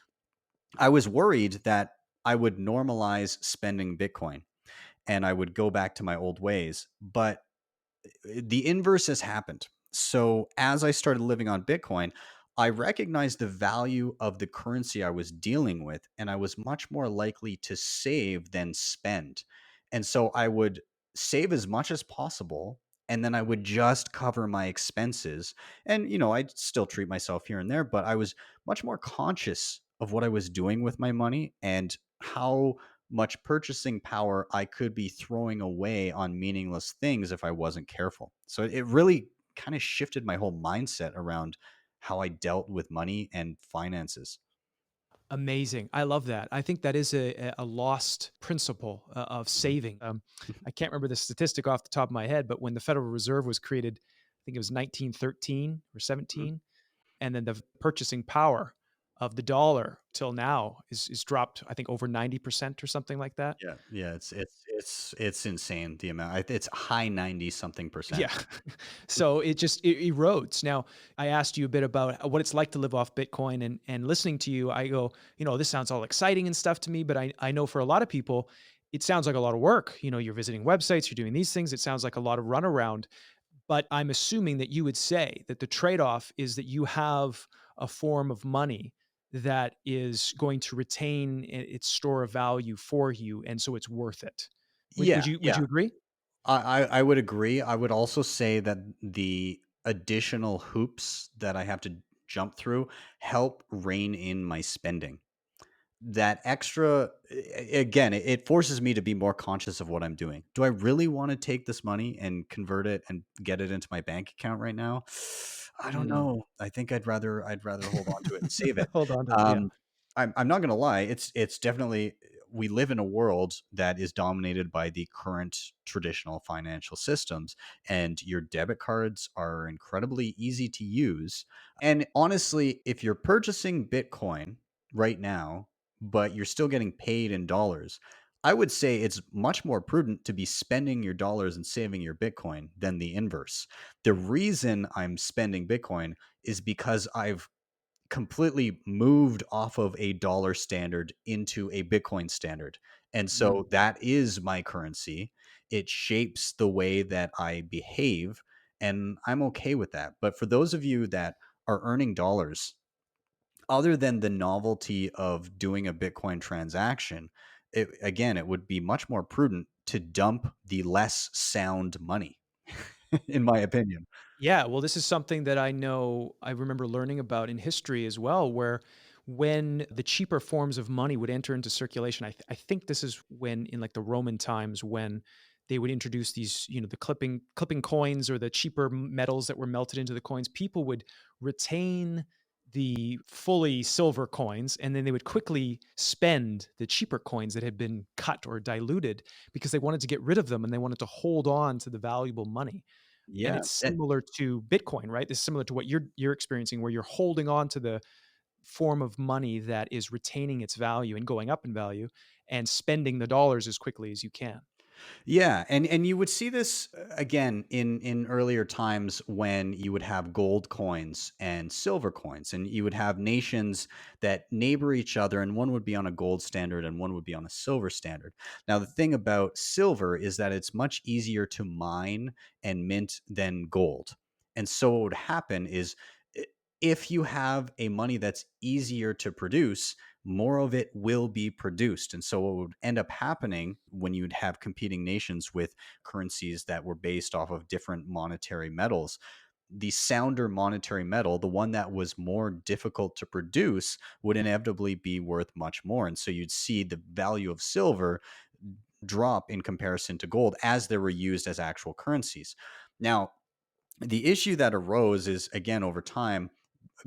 Speaker 2: I was worried that I would normalize spending Bitcoin and I would go back to my old ways. But the inverse has happened. So as I started living on Bitcoin, I recognized the value of the currency I was dealing with, and I was much more likely to save than spend. And so I would save as much as possible, and then I would just cover my expenses. And, I'd still treat myself here and there, but I was much more conscious of what I was doing with my money and how much purchasing power I could be throwing away on meaningless things if I wasn't careful. So it really kind of shifted my whole mindset around how I dealt with money and finances.
Speaker 1: Amazing. I love that. I think that is a lost principle of
Speaker 2: Mhm.
Speaker 1: saving. I can't remember the statistic off the top of my head, but when the Federal Reserve was created, I think it was 1913 or
Speaker 2: Mhm.
Speaker 1: 17, and then the purchasing power of the dollar till now is dropped, I think, over 90% or something like that.
Speaker 2: Yeah, yeah, it's insane the amount. It's high 90 something percent.
Speaker 1: Yeah. So it erodes. Now, I asked you a bit about what it's like to live off Bitcoin, and listening to you, I go, this sounds all exciting and stuff to me, but I know for a lot of people, it sounds like a lot of work. You're visiting websites, you're doing these things. It sounds like a lot of runaround. But I'm assuming that you would say that the trade-off is that you have a form of money that is going to retain its store of value for you, and so it's worth it. Would
Speaker 2: Yeah,
Speaker 1: you
Speaker 2: yeah.
Speaker 1: agree?
Speaker 2: I would agree. I would also say that the additional hoops that I have to jump through help rein in my spending. That extra again, it forces me to be more conscious of what I'm doing. Do I really want to take this money and convert it and get it into my bank account right now? I don't
Speaker 1: Mm.
Speaker 2: know. I think I'd rather hold on to it and save it.
Speaker 1: Hold on to it, yeah.
Speaker 2: Um, I'm not gonna lie. It's definitely, we live in a world that is dominated by the current traditional financial systems, and your debit cards are incredibly easy to use. And honestly, if you're purchasing Bitcoin right now, but you're still getting paid in dollars, I would say it's much more prudent to be spending your dollars and saving your Bitcoin than the inverse. The reason I'm spending Bitcoin is because I've completely moved off of a dollar standard into a Bitcoin standard. And so
Speaker 1: Mm.
Speaker 2: that is my currency. It shapes the way that I behave, and I'm okay with that. But for those of you that are earning dollars, other than the novelty of doing a Bitcoin transaction, it would be much more prudent to dump the less sound money, in my opinion.
Speaker 1: Yeah, well, this is something that I remember learning about in history as well, where when the cheaper forms of money would enter into circulation, I think this is when in like the Roman times when they would introduce these, the clipping coins or the cheaper metals that were melted into the coins, people would retain the fully silver coins and then they would quickly spend the cheaper coins that had been cut or diluted because they wanted to get rid of them and they wanted to hold on to the valuable money. And
Speaker 2: Yeah.
Speaker 1: it's similar to Bitcoin, right? It's similar to what you're experiencing where you're holding on to the form of money that is retaining its value and going up in value and spending the dollars as quickly as you can.
Speaker 2: Yeah, and you would see this again in earlier times when you would have gold coins and silver coins, and you would have nations that neighbor each other, and one would be on a gold standard and one would be on a silver standard. Now, the thing about silver is that it's much easier to mine and mint than gold, and so what would happen is, i- if you have a money that's easier to produce, more of it will be produced. And so, what would end up happening when you'd have competing nations with currencies that were based off of different monetary metals? the sounder monetary metal, the one that was more difficult to produce, would inevitably be worth much more. And so you'd see the value of silver drop in comparison to gold as they were used as actual currencies. Now, the issue that arose is, again, over time,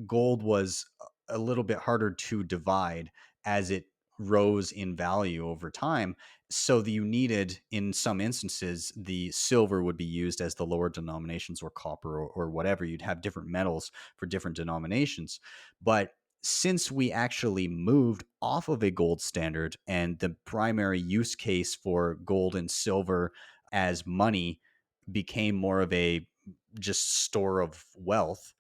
Speaker 2: gold was a little bit harder to divide as it rose in value over time. So that you needed, in some instances, the silver would be used as the lower denominations, or copper, or whatever. You'd have different metals for different denominations. But since we actually moved off of a gold standard, and the primary use case for gold and silver as money became more of a just store of wealth,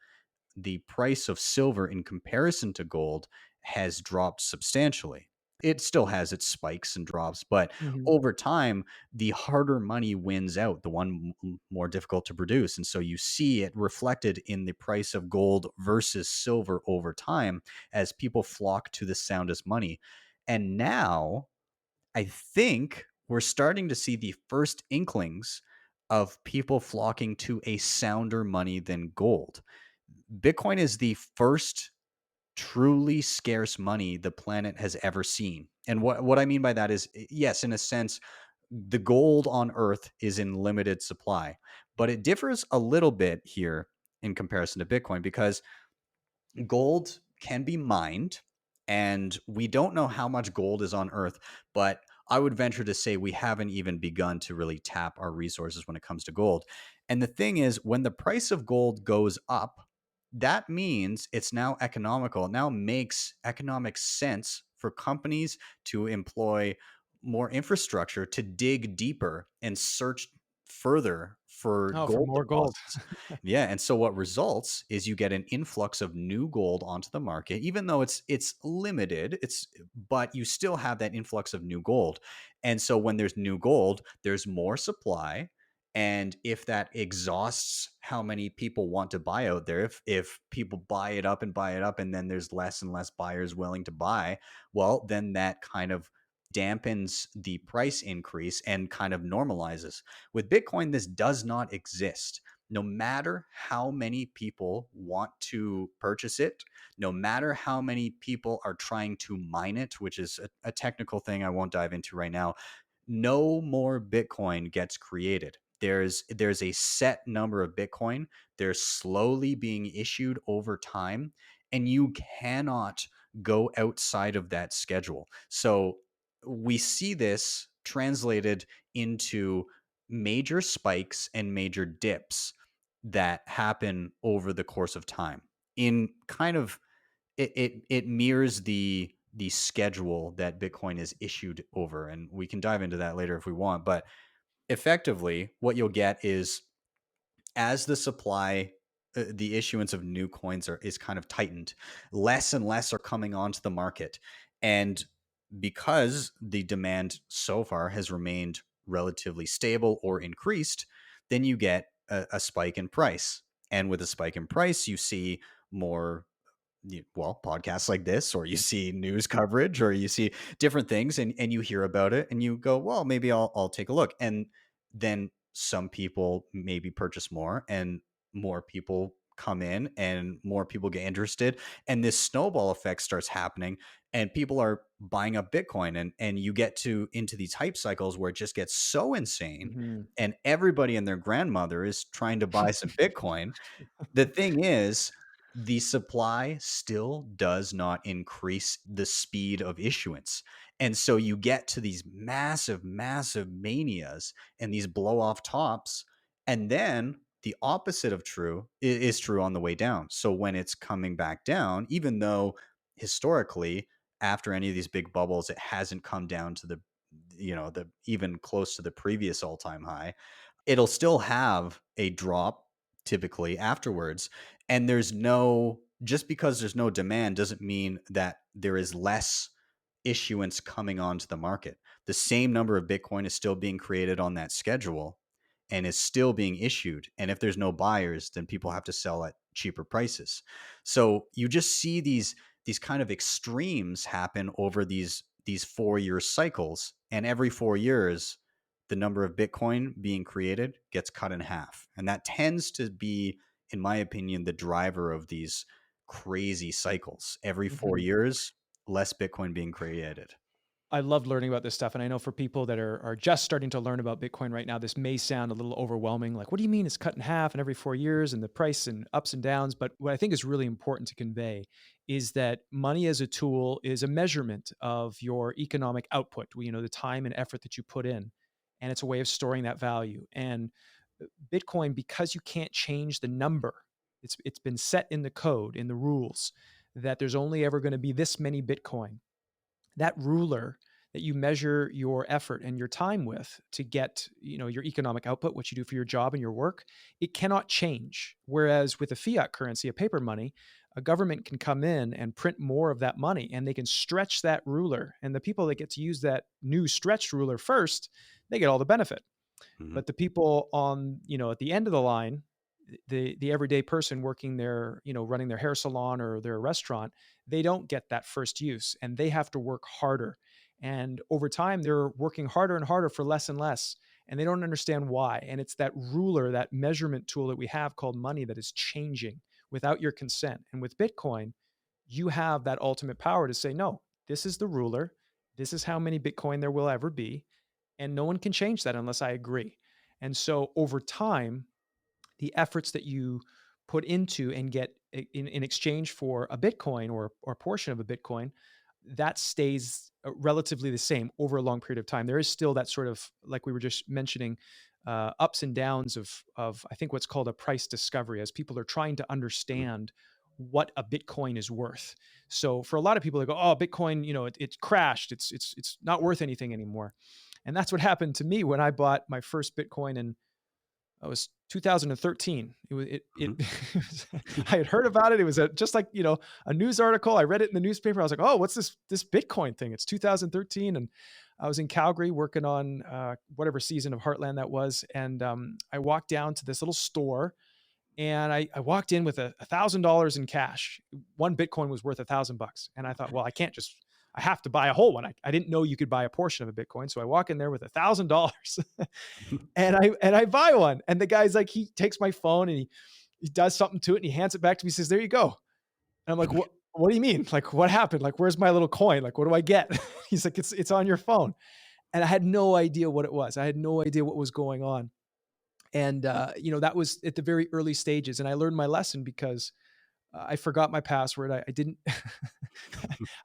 Speaker 2: the price of silver in comparison to gold has dropped substantially. It still has its spikes and drops, but
Speaker 1: Hmm.
Speaker 2: over time, the harder money wins out, the one more difficult to produce. And so you see it reflected in the price of gold versus silver over time as people flock to the soundest money. And now I think we're starting to see the first inklings of people flocking to a sounder money than gold. Bitcoin is the first truly scarce money the planet has ever seen. And what I mean by that is, yes, in a sense, the gold on Earth is in limited supply, but it differs a little bit here in comparison to Bitcoin, because gold can be mined, and we don't know how much gold is on Earth, but I would venture to say we haven't even begun to really tap our resources when it comes to gold. And the thing is, when the price of gold goes up, that means it's now economical. It now makes economic sense for companies to employ more infrastructure to dig deeper and search further for
Speaker 1: Oh, for
Speaker 2: gold
Speaker 1: more gold.
Speaker 2: deposits. Yeah, and so what results is you get an influx of new gold onto the market, even though it's limited. But you still have that influx of new gold. And so when there's new gold, there's more supply. And if that exhausts how many people want to buy out there, if people buy it up and buy it up, and then there's less and less buyers willing to buy, well, then that kind of dampens the price increase and kind of normalizes. With Bitcoin, this does not exist. No matter how many people want to purchase it, no matter how many people are trying to mine it, which is a technical thing I won't dive into right now, no more Bitcoin gets created. There's a set number of Bitcoin. They're slowly being issued over time, and you cannot go outside of that schedule. So we see this translated into major spikes and major dips that happen over the course of time. In kind of it mirrors the schedule that Bitcoin is issued over, and we can dive into that later if we want. But effectively, what you'll get is, as the supply, the issuance of new coins is kind of tightened, less and less are coming onto the market. And because the demand so far has remained relatively stable or increased, then you get a spike in price. And with a spike in price, you see more, well, podcasts like this, or you see news coverage, or you see different things, and you hear about it and you go, well, maybe I'll take a look. And then some people maybe purchase more, and more people come in, and more people get interested, and this snowball effect starts happening, and people are buying up Bitcoin, and you get to into these hype cycles where it just gets so insane,
Speaker 1: Hmm.
Speaker 2: and everybody and their grandmother is trying to buy some Bitcoin. The thing is, the supply still does not increase the speed of issuance. And so you get to these massive, massive manias and these blow off tops. And then the opposite of true is true on the way down. So when it's coming back down, even though historically, after any of these big bubbles, it hasn't come down to the even close to the previous all time high, it'll still have a drop typically afterwards. And just because there's no demand doesn't mean that there is less issuance coming onto the market. The same number of Bitcoin is still being created on that schedule and is still being issued. And if there's no buyers, then people have to sell at cheaper prices. So you just see these kind of extremes happen over these 4 year cycles. And every 4 years, the number of Bitcoin being created gets cut in half. And that tends to be in my opinion, the driver of these crazy cycles. Every 4
Speaker 1: Mhm.
Speaker 2: years, less Bitcoin being created.
Speaker 1: I love learning about this stuff, and I know for people that are just starting to learn about Bitcoin right now, this may sound a little overwhelming. Like, what do you mean it's cut in half and every 4 years, and the price and ups and downs? But what I think is really important to convey is that money as a tool is a measurement of your economic output. The time and effort that you put in, and it's a way of storing that value. And Bitcoin, because you can't change the number, it's been set in the code in the rules that there's only ever going to be this many Bitcoin. That ruler that you measure your effort and your time with to get your economic output, what you do for your job and your work, it cannot change. Whereas with a fiat currency, a paper money, a government can come in and print more of that money, and they can stretch that ruler, and the people that get to use that new stretched ruler first, they get all the benefit.
Speaker 2: Mhm.
Speaker 1: But the people on, at the end of the line, the everyday person working their, running their hair salon or their restaurant, they don't get that first use, and they have to work harder. And over time, they're working harder and harder for less and less, and they don't understand why. And it's that ruler, that measurement tool that we have called money, that is changing without your consent. And with Bitcoin, you have that ultimate power to say, no, this is the ruler. This is how many Bitcoin there will ever be. And no one can change that unless I agree. And so over time, the efforts that you put into and get in exchange for a Bitcoin or a portion of a Bitcoin, that stays relatively the same over a long period of time. There is still that sort of, like we were just mentioning, ups and downs of I think what's called a price discovery, as people are trying to
Speaker 2: Mhm.
Speaker 1: understand what a Bitcoin is worth. So for a lot of people, they go, "Oh, Bitcoin, it crashed. It's not worth anything anymore." And that's what happened to me when I bought my first Bitcoin in, it was 2013.
Speaker 2: Mhm.
Speaker 1: I had heard about it. It was just like, a news article. I read it in the newspaper. I was like, oh, what's this Bitcoin thing? It's 2013. And I was in Calgary working on whatever season of Heartland that was. And I walked down to this little store, and I walked in with $1,000 in cash. One Bitcoin was worth $1,000. And I thought, well, I have to buy a whole one. I didn't know you could buy a portion of a Bitcoin. So I walk in there with $1,000 and I buy one. And the guy's like, he takes my phone and he does something to it and he hands it back to me. He says, there you go. And I'm like, what do you mean? Like, what happened? Like, where's my little coin? Like, what do I get? He's like, it's on your phone. And I had no idea what it was. I had no idea what was going on. And, that was at the very early stages. And I learned my lesson because I forgot my password. I didn't,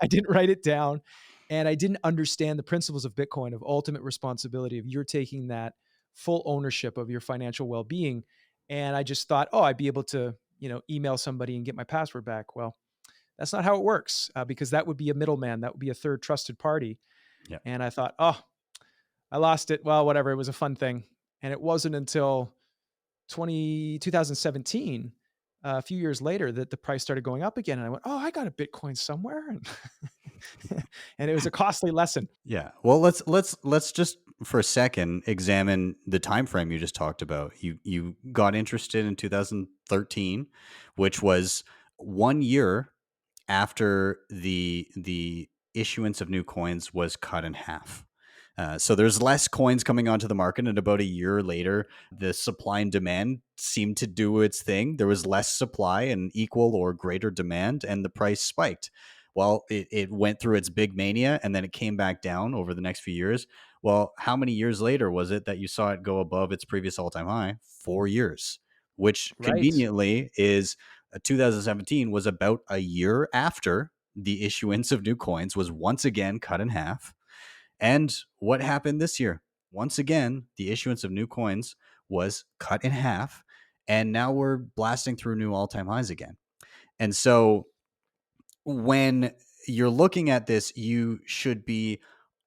Speaker 1: I didn't write it down, and I didn't understand the principles of Bitcoin, of ultimate responsibility, of you're taking that full ownership of your financial well-being. And I just thought, oh, I'd be able to, email somebody and get my password back. Well, that's not how it works, because that would be a middleman. That would be a third trusted party.
Speaker 2: Yeah.
Speaker 1: And I thought, oh, I lost it. Well, whatever. It was a fun thing. And it wasn't until 2017, a few years later, that the price started going up again. And I went, oh, I got a Bitcoin somewhere. And, and it was a costly lesson.
Speaker 2: Yeah. Well, let's just for a second examine the time frame you just talked about. You got interested in 2013, which was 1 year after the issuance of new coins was cut in half. So there's less coins coming onto the market, and about a year later, the supply and demand seemed to do its thing. There was less supply and equal or greater demand, and the price spiked. Well, it went through its big mania, and then it came back down over the next few years. Well, how many years later was it that you saw it go above its previous all-time high? 4 years, which
Speaker 1: Right.
Speaker 2: conveniently is 2017 was about a year after the issuance of new coins was once again cut in half. And what happened this year? Once again, the issuance of new coins was cut in half, and now we're blasting through new all-time highs again. And so when you're looking at this, you should be,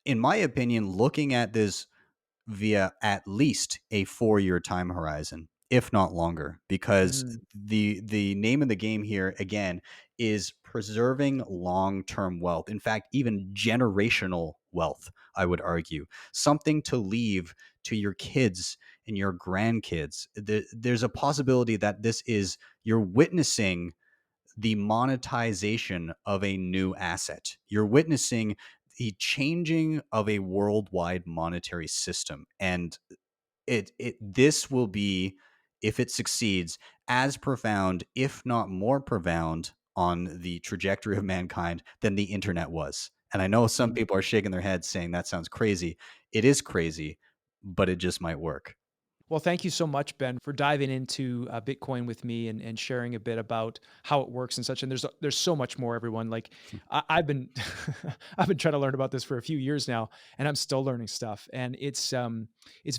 Speaker 2: in my opinion, looking at this via at least a 4 year time horizon, if not longer, because
Speaker 1: Mm,
Speaker 2: the name of the game here again is preserving long-term wealth. In fact, even generational wealth, I would argue, something to leave to your kids and your grandkids. There's a possibility that this is you're witnessing the monetization of a new asset. You're witnessing the changing of a worldwide monetary system. And this will be if it succeeds, as profound, if not more profound, on the trajectory of mankind than the internet was. And I know some people are shaking their heads saying that sounds crazy. It is crazy, but it just might work.
Speaker 1: Well, thank you so much, Ben, for diving into Bitcoin with me and sharing a bit about how it works and such. And there's so much more, everyone. Like I've been I've been trying to learn about this for a few years now, and I'm still learning stuff. And it's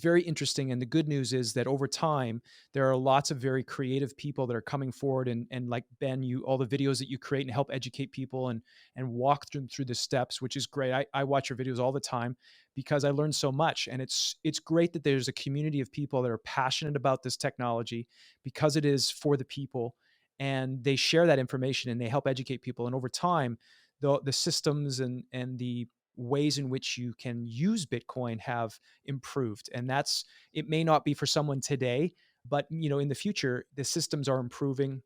Speaker 1: very interesting. And the good news is that over time, there are lots of very creative people that are coming forward. And like Ben, you all the videos that you create and help educate people and walk them through the steps, which is great. I watch your videos all the time because I learned so much. And it's great that there's a community of people that are passionate about this technology because it is for the people, and they share that information and they help educate people. And over time, the systems and the ways in which you can use Bitcoin have improved. And that's it may not be for someone today, but in the future, the systems are improving,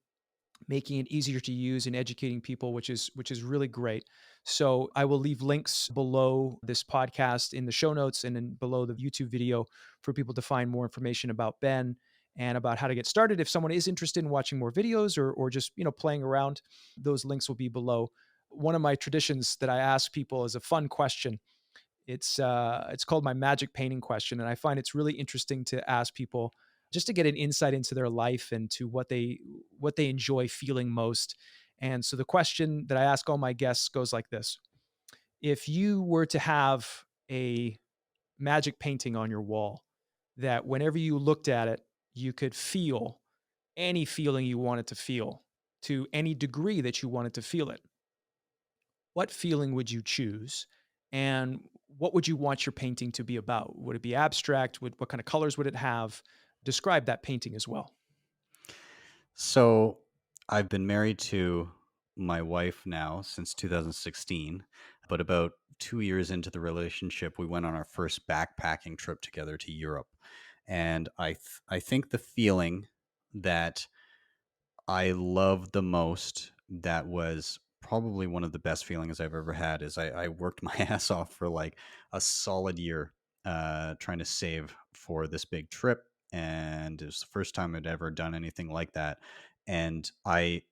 Speaker 1: making it easier to use and educating people, which is really great. So I will leave links below this podcast in the show notes and then below the YouTube video for people to find more information about Ben and about how to get started. If someone is interested in watching more videos or just playing around, those links will be below. One of my traditions that I ask people is a fun question. It's called my magic painting question, and I find it's really interesting to ask people just to get an insight into their life and to what they enjoy feeling most. And so the question that I ask all my guests goes like this: if you were to have a magic painting on your wall that whenever you looked at it, you could feel any feeling you wanted to feel to any degree that you wanted to feel it, what feeling would you choose? And what would you want your painting to be about? Would it be abstract? What kind of colors would it have? Describe that painting as well.
Speaker 2: So I've been married to my wife now since 2016, but about 2 years into the relationship, we went on our first backpacking trip together to Europe. And I think the feeling that I loved the most, that was probably one of the best feelings I've ever had, is I worked my ass off for like a solid year trying to save for this big trip. And it was the first time I'd ever done anything like that. And I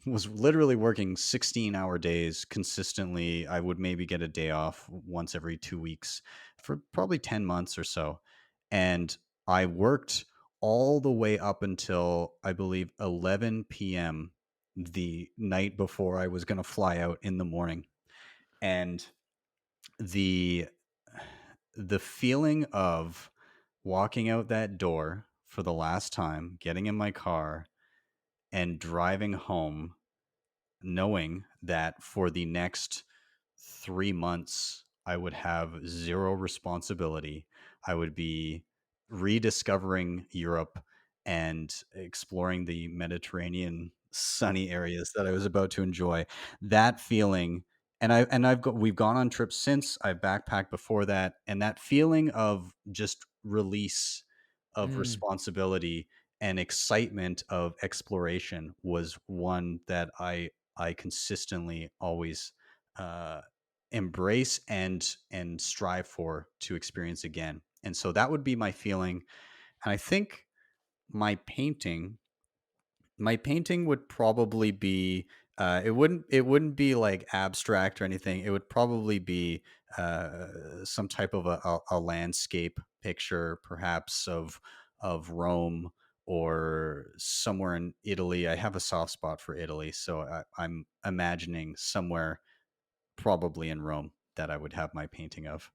Speaker 2: was literally working 16-hour days consistently. I would maybe get a day off once every 2 weeks for probably 10 months or so. And I worked all the way up until I believe 11 p.m. the night before I was going to fly out in the morning. And the the feeling of walking out that door for the last time, getting in my car and driving home, knowing that for the next 3 months, I would have zero responsibility. I would be rediscovering Europe and exploring the Mediterranean sunny areas that I was about to enjoy. That feeling, we've gone on trips since. I've backpacked before that, and that feeling of just release of
Speaker 1: Mm.
Speaker 2: responsibility and excitement of exploration was one that I consistently always uh, embrace and strive for to experience again. And so that would be my feeling. And I think my painting, my painting would probably be it wouldn't be like abstract or anything. It would probably be some type of a landscape picture, perhaps of Rome or somewhere in Italy. I have a soft spot for Italy, so I'm imagining somewhere probably in Rome that I would have my painting of.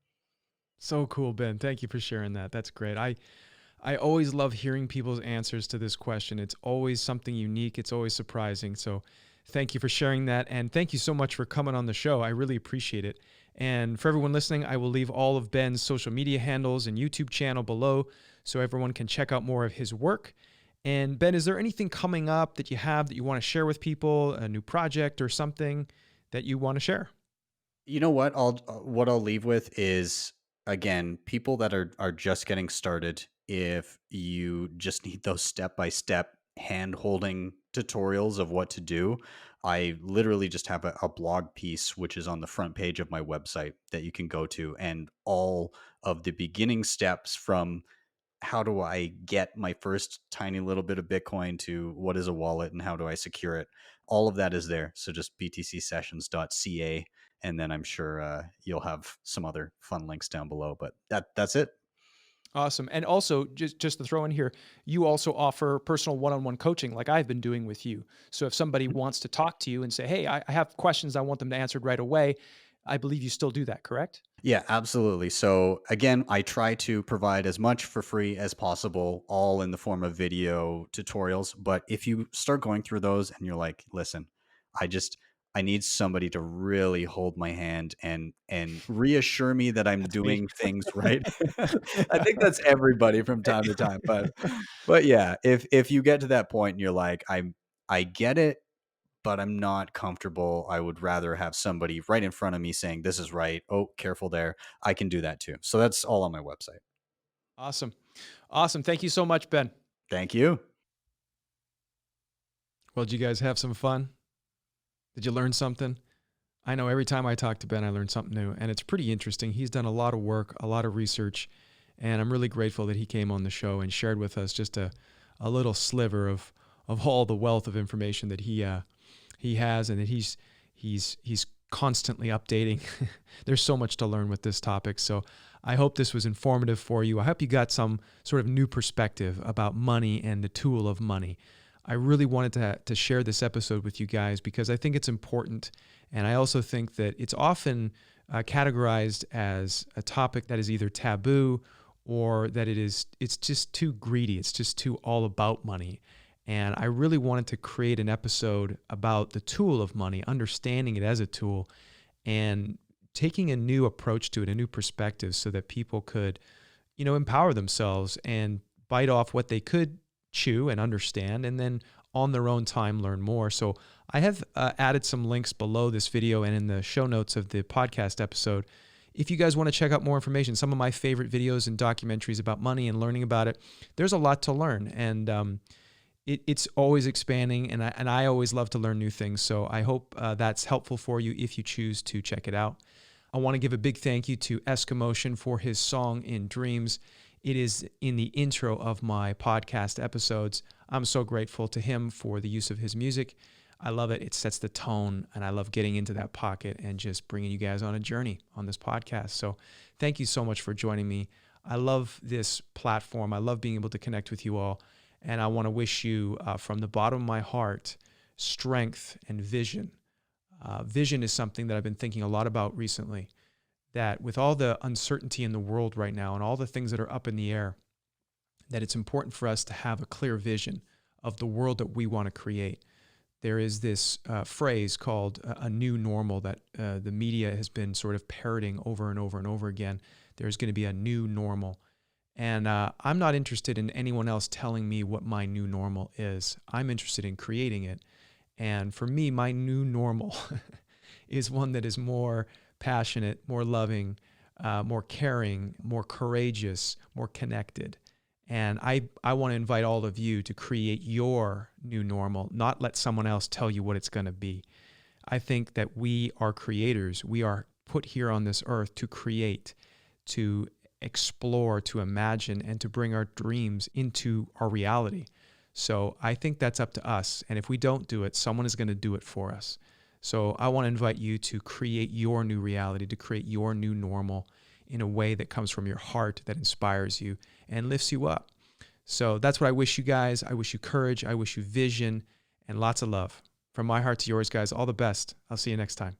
Speaker 1: So cool, Ben. Thank you for sharing that. That's great. I always love hearing people's answers to this question. It's always something unique. It's always surprising. So thank you for sharing that. And thank you so much for coming on the show. I really appreciate it. And for everyone listening, I will leave all of Ben's social media handles and YouTube channel below so everyone can check out more of his work. And Ben, is there anything coming up that you have that you want to share with people, a new project or something that you want to share?
Speaker 2: You know what I'll leave with is, again, people that are just getting started. If you just need those step by step hand holding tutorials of what to do, I literally just have a blog piece which is on the front page of my website that you can go to, and all of the beginning steps from how do I get my first tiny little bit of Bitcoin to what is a wallet and how do I secure it? All of that is there. So just btcsessions.ca, and then I'm sure you'll have some other fun links down below. But that's it.
Speaker 1: Awesome. And also, just to throw in here, you also offer personal one-on-one coaching like I've been doing with you. So if somebody wants to talk to you and say, hey, I have questions, I want them answered right away, I believe you still do that, correct?
Speaker 2: Yeah, absolutely. So again, I try to provide as much for free as possible, all in the form of video tutorials. But if you start going through those and you're like, listen, I just I need somebody to really hold my hand and reassure me that I'm
Speaker 1: That's me.
Speaker 2: doing things right. I think that's everybody from time to time. But yeah, if you get to that point and you're like, I get it, but I'm not comfortable. I would rather have somebody right in front of me saying, this is right. Oh, careful there. I can do that too. So that's all on my website.
Speaker 1: Awesome. Awesome. Thank you so much, Ben.
Speaker 2: Thank you.
Speaker 1: Well, did you guys have some fun? Did you learn something? I know every time I talk to Ben, I learn something new, and it's pretty interesting. He's done a lot of work, a lot of research, and I'm really grateful that he came on the show and shared with us just a little sliver of all the wealth of information that he has, and that he's constantly updating. There's so much to learn with this topic. So I hope this was informative for you. I hope you got some sort of new perspective about money and the tool of money. I really wanted to share this episode with you guys because I think it's important. And I also think that it's often categorized as a topic that is either taboo or that it's just too greedy. It's just too all about money. And I really wanted to create an episode about the tool of money, understanding it as a tool, and taking a new approach to it, a new perspective, so that people could, empower themselves and bite off what they could chew and understand, and then on their own time learn more. So I have added some links below this video and in the show notes of the podcast episode. If you guys want to check out more information, some of my favorite videos and documentaries about money and learning about it, there's a lot to learn. And it's always expanding, and I always love to learn new things. So I hope that's helpful for you if you choose to check it out. I want to give a big thank you to Eskimotion for his song In Dreams. It is in the intro of my podcast episodes. I'm so grateful to him for the use of his music. I love it. It sets the tone, and I love getting into that pocket and just bringing you guys on a journey on this podcast. So thank you so much for joining me. I love this platform. I love being able to connect with you all. And I want to wish you, from the bottom of my heart, strength and vision. Vision is something that I've been thinking a lot about recently, that with all the uncertainty in the world right now and all the things that are up in the air, that it's important for us to have a clear vision of the world that we want to create. There is this phrase called a new normal that the media has been sort of parroting over and over and over again. There's going to be a new normal. And I'm not interested in anyone else telling me what my new normal is. I'm interested in creating it. And for me, my new normal is one that is more passionate, more loving, more caring, more courageous, more connected. And I want to invite all of you to create your new normal, not let someone else tell you what it's going to be. I think that we are creators. We are put here on this earth to create, to explore, to imagine, and to bring our dreams into our reality. So I think that's up to us. And if we don't do it, someone is going to do it for us. So I want to invite you to create your new reality, to create your new normal in a way that comes from your heart, that inspires you and lifts you up. So that's what I wish you guys. I wish you courage. I wish you vision and lots of love. From my heart to yours, guys, all the best. I'll see you next time.